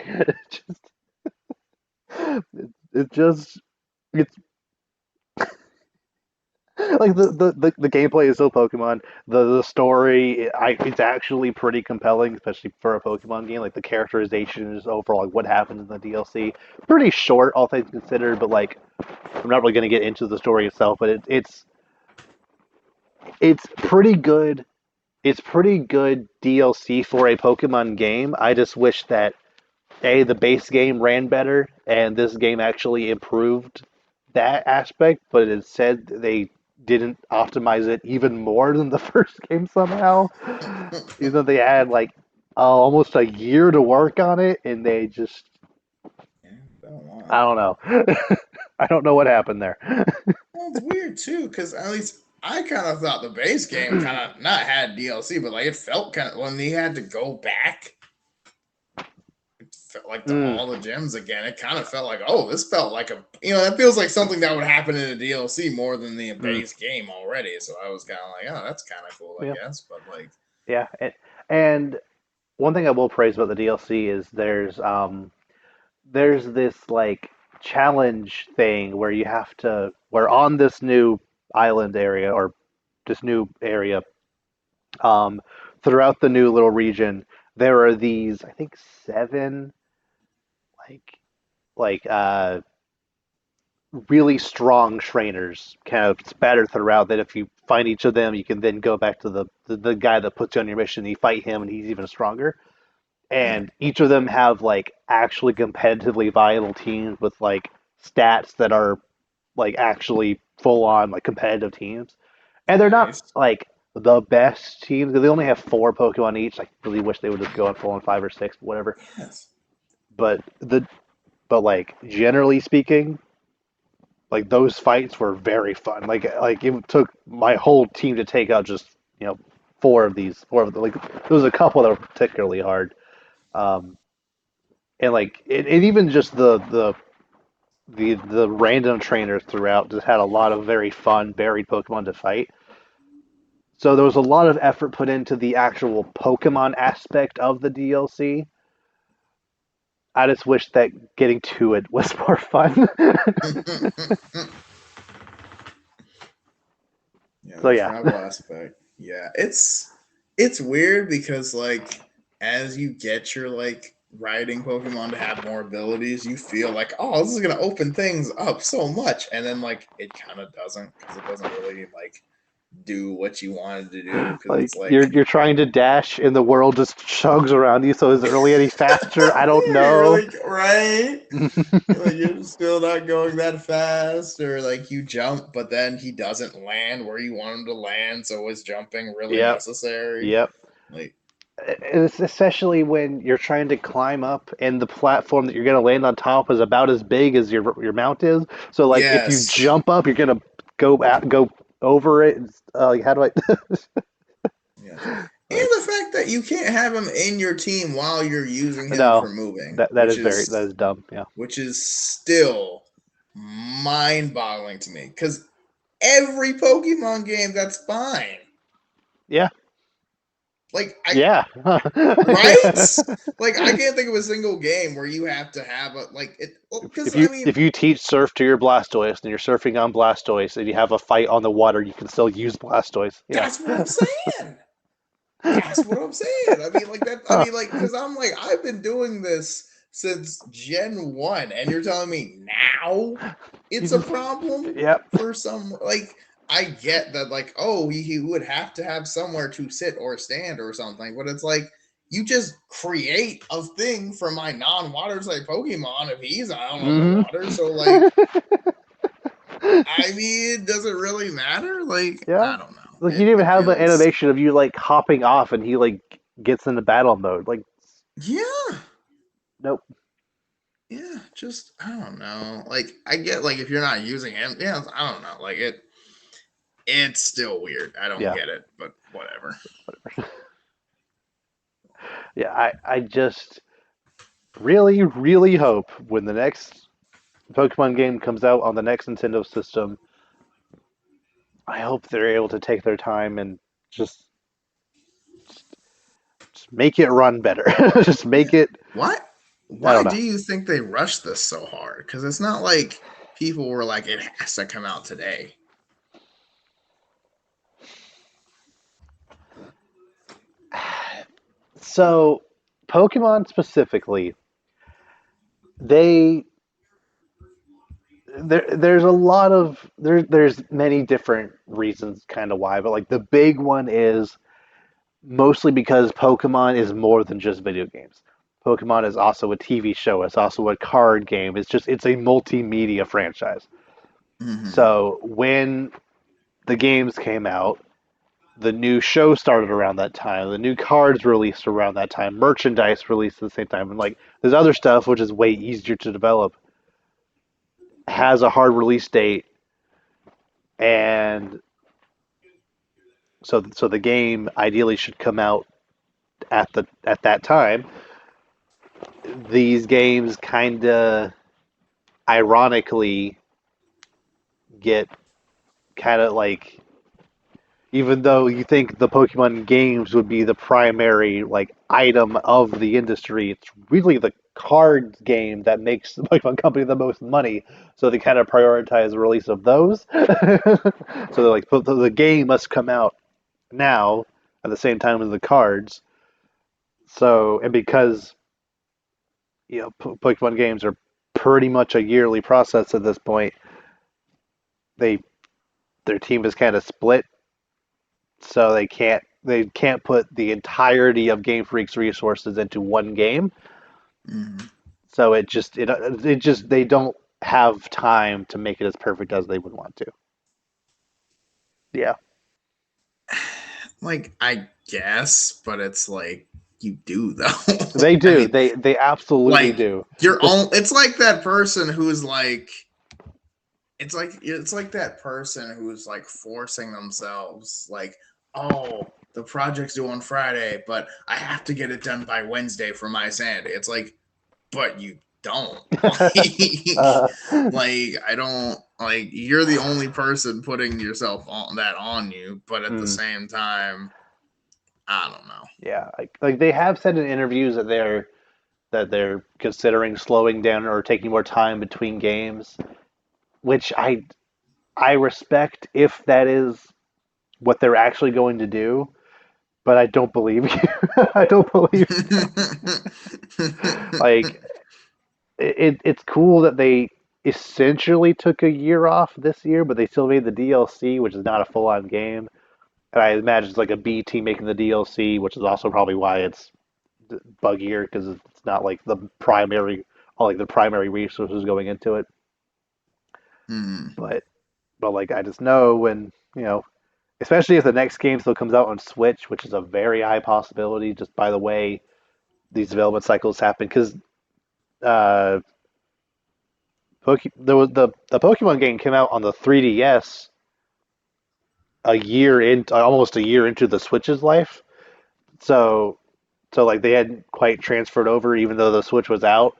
It just it's like the gameplay is so Pokemon. The story it's actually pretty compelling, especially for a Pokemon game. Like the characterization is overall like what happens in the DLC. Pretty short, all things considered, but like I'm not really going to get into the story itself. But it's pretty good. It's pretty good DLC for a Pokemon game. I just wish that the base game ran better and this game actually improved that aspect, but instead they didn't optimize it even more than the first game somehow. Even though they had like almost a year to work on it, and they just Yeah, been a I while. don't know. I don't know what happened there. Well, it's weird too, because at least I kind of thought the base game kind of not had DLC, but like it felt kind of when he had to go back felt like Mm, all the gems again. It kind of felt like, oh, this felt like that feels like something that would happen in a DLC more than the mm, base game already. So I was kind of like, oh, that's kind of cool, I yeah, guess. But like, yeah. And one thing I will praise about the DLC is there's this like challenge thing where you have to where on this new island area or this new area um, throughout the new little region there are these I think seven like like really strong trainers kind of spattered throughout that if you find each of them you can then go back to the guy that puts you on your mission and you fight him and he's even stronger yeah, and each of them have like actually competitively viable teams with like stats that are like actually full on like competitive teams, and they're not nice. like the best teams because they only have four Pokemon each. I really wish they would just go on full on five or six, but whatever. Yes. But like generally speaking, like those fights were very fun. Like it took my whole team to take out just four of the like there was a couple that were particularly hard. Um, and like it even just the random trainers throughout just had a lot of very fun buried Pokemon to fight. So there was a lot of effort put into the actual Pokemon aspect of the DLC. I just wish that getting to it was more fun. Yeah, So the yeah, travel aspect. Yeah, it's weird because like as you get your like riding Pokemon to have more abilities, you feel like, oh, this is gonna open things up so much, and then like it kind of doesn't because it doesn't really like do what you wanted to do because like it's like you're trying to dash and the world just chugs around you. So is it really any faster? I don't you're know. like right. Like you're still not going that fast, or like you jump, but then he doesn't land where you want him to land, so is jumping really Yep, necessary? yep. Like, It's especially when you're trying to climb up and the platform that you're going to land on top is about as big as your mount is. So like if you yes, jump up, you're going to go over it. Like how do I? yes. And the fact that you can't have him in your team while you're using him for No, moving, that is dumb. Yeah, which is still mind-boggling to me. Because every Pokemon game, that's fine. yeah, Like yeah. right? Like I can't think of a single game where you have to have a like it because I If mean you teach surf to your Blastoise and you're surfing on Blastoise and you have a fight on the water, you can still use Blastoise. Yeah. that's what I'm saying. That's what I'm saying. I mean, like that. I Huh. mean, like because I'm like I've been doing this since Gen 1, and you're telling me now You it's a just problem yep. for some like. I get that, like, oh, he would have to have somewhere to sit or stand or something, but it's like you just create a thing for my non-water type Pokemon if he's out on the Hmm. water. So, like, I mean, does it really matter? Like, Yeah. I don't know. Like you It didn't even it have the feels, animation of you like hopping off and he like gets into battle mode. Like yeah. nope. Yeah, just I don't know. Like I get like if you're not using him, yeah, I don't know. Like it's still weird. I don't Yeah. get it, but whatever. Yeah. I just really really hope when the next Pokemon game comes out on the next Nintendo system, I hope they're able to take their time and just just make it run better. Just Yeah. make it. Why I why don't do know. you think they rushed this so hard? Because it's not like people were like it has to come out today. So, Pokemon specifically, they there's a lot of there's many different reasons kind of why, but like the big one is mostly because Pokemon is more than just video games. Pokemon is also a TV show. It's also a card game. It's a multimedia franchise. Mm-hmm. So when the games came out, the new show started around that time. The new cards released around that time. Merchandise released at the same time. And like there's other stuff which is way easier to develop, has a hard release date, and so the game ideally should come out at that time. these games kind of ironically get kind of like, even though you think the Pokemon games would be the primary like item of the industry, it's really the card game that makes the Pokemon company the most money. So they kind of prioritize the release of those. So they're like, the game must come out now at the same time as the cards. So, and because Pokemon games are pretty much a yearly process at this point, they their team is kind of split, so they can't put the entirety of Game Freak's resources into one game. Mhm. So it just they don't have time to make it as perfect as they would want to. Yeah, Like, I guess, but it's like you do though. they I do. mean, They absolutely like do. you're Just all. It's like that person who's like. It's like that person who's like forcing themselves, like, oh, the project's due on Friday, but I have to get it done by Wednesday for my sanity. It's like, but you don't. uh, Like I don't like you're the only person putting yourself on that on you, but at the mm, same time, I don't know. yeah, like they have said in interviews that they're considering slowing down or taking more time between games, which I respect if that is what they're actually going to do, but I don't believe you. I don't believe like it's cool that they essentially took a year off this year, but they still made the DLC, which is not a full-on game. And I imagine it's like a B team making the DLC, which is also probably why it's buggier because it's not like the primary resources going into it. Hmm. But like I just know when especially if the next game still comes out on Switch, which is a very high possibility, just by the way these development cycles happen. Because uh, there was the Pokemon game came out on the 3DS almost a year into the Switch's life. So like they hadn't quite transferred over, even though the Switch was out.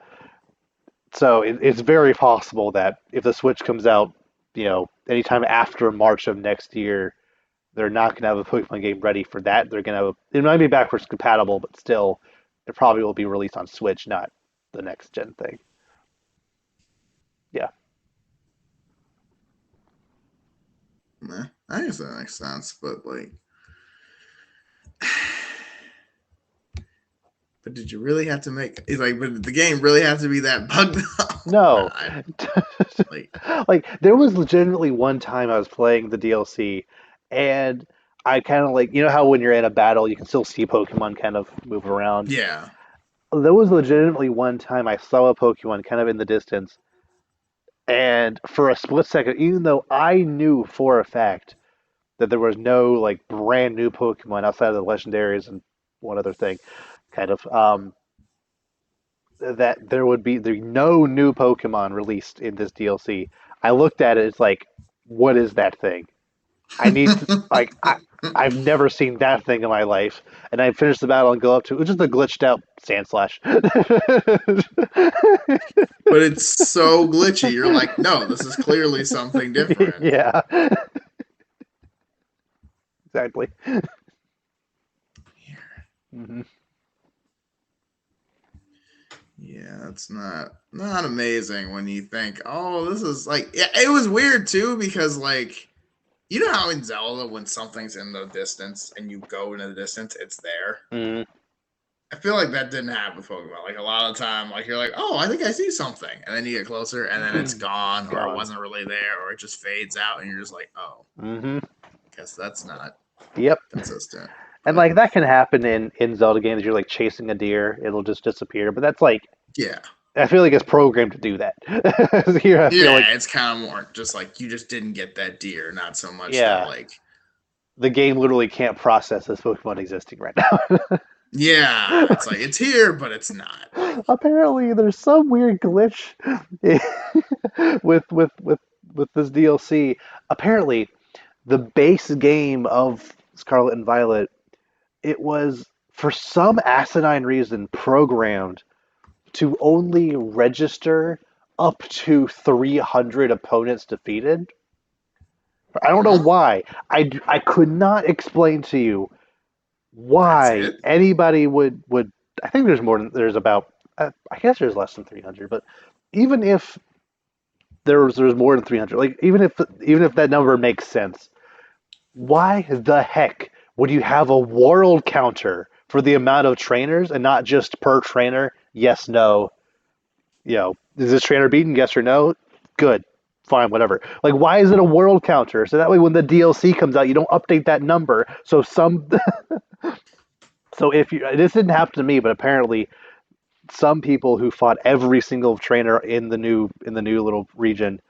So it's very possible that if the Switch comes out, anytime after March of next year, they're not going to have a Pokemon game ready for that. They're going to have it might be backwards compatible, but still, it probably will be released on Switch, not the next gen thing. Yeah. I guess that makes sense, but like, but did you really have to make? It's like, but did the game really have to be that bugged out? No. Nah, like, Like there was legitimately one time I was playing the DLC and I kind of like how when you're in a battle you can still see Pokemon kind of move around. yeah. There was legitimately one time I saw a Pokemon kind of in the distance, and for a split second, even though I knew for a fact that there was no like brand new Pokemon outside of the legendaries and one other thing, kind of, that there no new Pokemon released in this DLC. I looked at it, it's like, what is that thing? I need to like I've never seen that thing in my life. And I finish the battle and go up to it was just a glitched out sand slash. But it's so glitchy. You're like, no, this is clearly something different. Yeah, exactly. Hmm. Yeah, that's not amazing when you think, oh, this is like, yeah, it was weird too because like, you know how in Zelda when something's in the distance and you go into the distance, it's there. Mm, I feel like that didn't happen with Pokemon. Like a lot of the time, like you're like, oh, I think I see something, and then you get closer, and then it's gone, or it gone. wasn't really there, or it just fades out, and you're just like, oh, Hmm. guess that's not Yep. consistent. And But like that can happen in Zelda games. You're like chasing a deer, it'll just disappear. But that's like yeah, I feel like it's programmed to do that. Here, I feel like yeah, it's kind of more just like you just didn't get that deer, not so much that yeah, like, the game literally can't process this Pokemon existing right now. yeah, it's like it's here, but it's not. Apparently, there's some weird glitch with with with with this DLC. Apparently, the base game of Scarlet and Violet, it was for some asinine reason programmed to only register up to 300 opponents defeated. I don't know Huh? why. I could not explain to you That's why it? anybody would. I think there's more than there's about. I guess there's less than 300, but even if there's more than 300, like even if that number makes sense, why the heck would you have a world counter for the amount of trainers and not just per trainer? Yes, no. Is this trainer beaten? Yes or no? Good. Fine, whatever. Like, why is it a world counter? So that way, when the DLC comes out, you don't update that number. So if you, this didn't happen to me, but apparently some people who fought every single trainer in the new little region,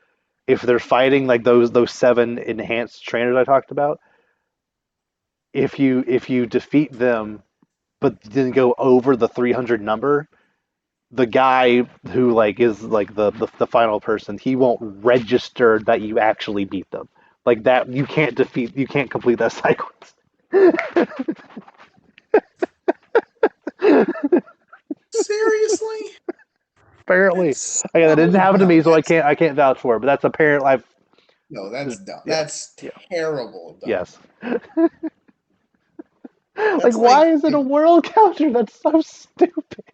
if they're fighting like those seven enhanced trainers I talked about, if you defeat them but didn't go over the 300 number, the guy who like is like the final person, he won't register that you actually beat them. Like that, you can't complete that side quest. Seriously? Apparently, That's again, that didn't so happen to me, dumb. so I That's can't I can't vouch for it. But that's apparent. I've no, that's dumb. yeah That's yeah terrible dumb. yes. Like, That's why like is it a if world counter? That's so stupid.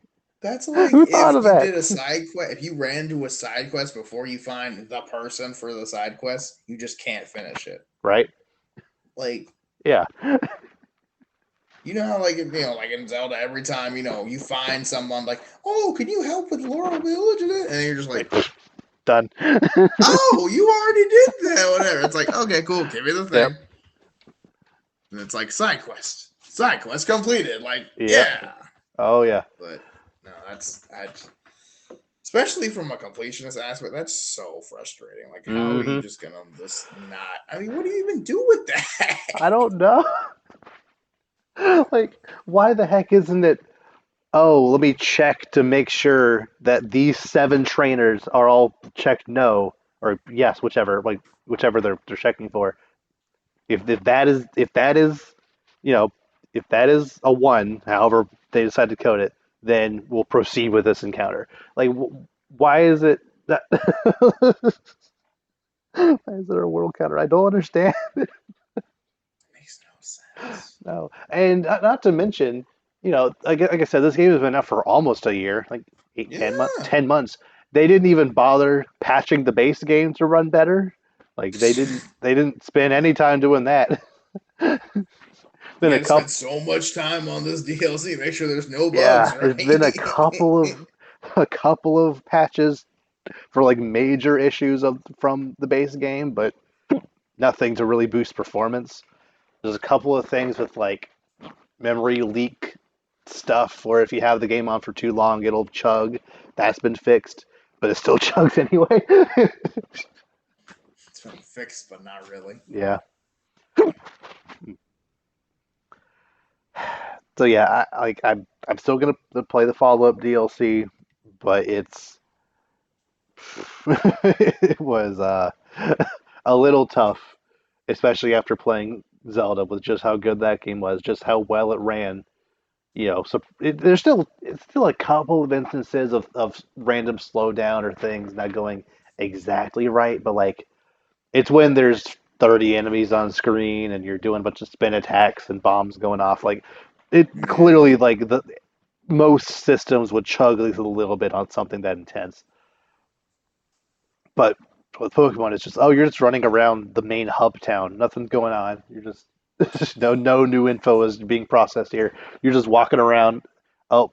that's like Who thought if of you that? did a side quest, if you ran to a side quest before you find the person for the side quest, you just can't finish it. Right? Like Yeah. you know how like in Zelda, every time you find someone like, oh, can you help with Laurel Village? And you're just Like, like, done. oh, you already did that, whatever. It's like, okay, cool, give me the Yep. thing. And it's like side quest completed. Like, Yep. yeah, Oh yeah. but no, especially from a completionist aspect, that's so frustrating. Like, how are you Hmm. just gonna just not? I mean, what do you even do with that? I don't know. Like, why the heck isn't it? Oh, let me check to make sure that these seven trainers are all checked no or yes, whichever, like whichever they're checking for. If that is, you know, if that is a one, however they decide to code it, then we'll proceed with this encounter. Like, why is it that? Why is there a world counter? I don't understand. Makes no sense. No, and not to mention, like I said, this game has been out for almost a year, like eight, 10 months. Yeah. 10 months. They didn't even bother patching the base game to run better. Like they didn't spend any time doing that. We Been a had to spend couple, so much time on this DLC, make sure there's no bugs, yeah. right? There's been a couple of patches for like major issues from the base game, but nothing to really boost performance. There's a couple of things with like memory leak stuff where if you have the game on for too long, it'll chug. That's been fixed, but it still chugs anyway. It's been fixed, but not really. Yeah. So yeah, I'm still gonna play the follow up DLC, but it was a little tough, especially after playing Zelda with just how good that game was, just how well it ran. So it's still a couple of instances of random slowdown or things not going exactly right, but like it's when there's 30 enemies on screen and you're doing a bunch of spin attacks and bombs going off. Like it clearly, Yeah. like the most systems would chug at least a little bit on something that intense. But with Pokemon, it's just, oh, you're just running around the main hub town. Nothing's going on. You're just no new info is being processed here. You're just walking around. Oh,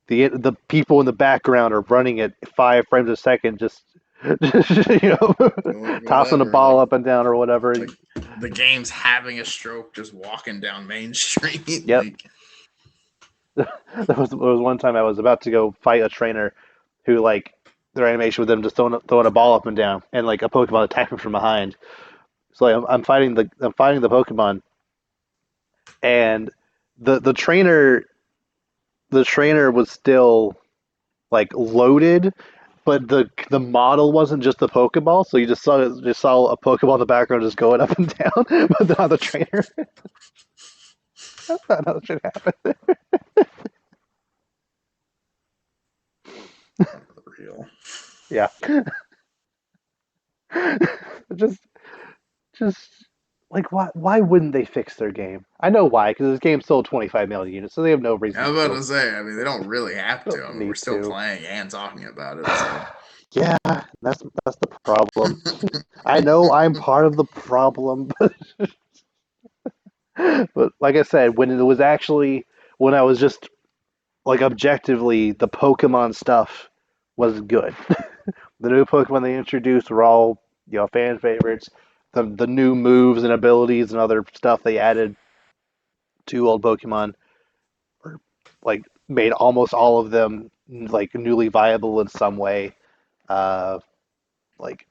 the people in the background are running at 5 frames a second, just tossing a Whatever. ball up and down or whatever. Like the game's having a stroke just walking down Main Street. Yep. Like, There was one time I was about to go fight a trainer who like their animation with them just throwing a ball up and down, and like a Pokemon attacking from behind. So like, I'm fighting the Pokemon, and the trainer was still like loaded, but the model wasn't just the Pokeball, so you just saw a Pokeball in the background just going up and down, but not the trainer. That's not how it should happen. Real. Yeah. just just like why wouldn't they fix their game? I know why, because this game sold 25 million units, so they have no I reason was to about to say, I mean, they don't really have don't to. I mean, we're need still to. playing and talking about it, so. Yeah, that's the problem. I know I'm part of the problem, but like I said, when it was actually when I was just like objectively the Pokemon stuff was good. The new Pokemon they introduced were all fan favorites. The new moves and abilities and other stuff they added to old Pokemon were like made almost all of them like newly viable in some way. Uh, like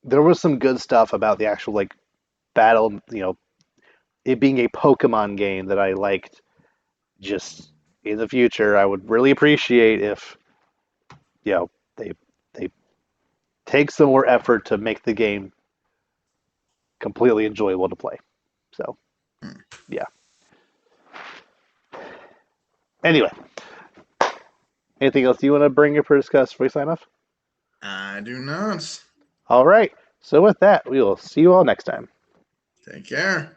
there was some good stuff about the actual like battle, it being a Pokemon game that I liked. Just in the future, I would really appreciate if they they take some more effort to make the game completely enjoyable to play. So yeah. Anyway, anything else you want to bring up or discuss before we sign off? I do not. All right. So with that, we will see you all next time. Take care.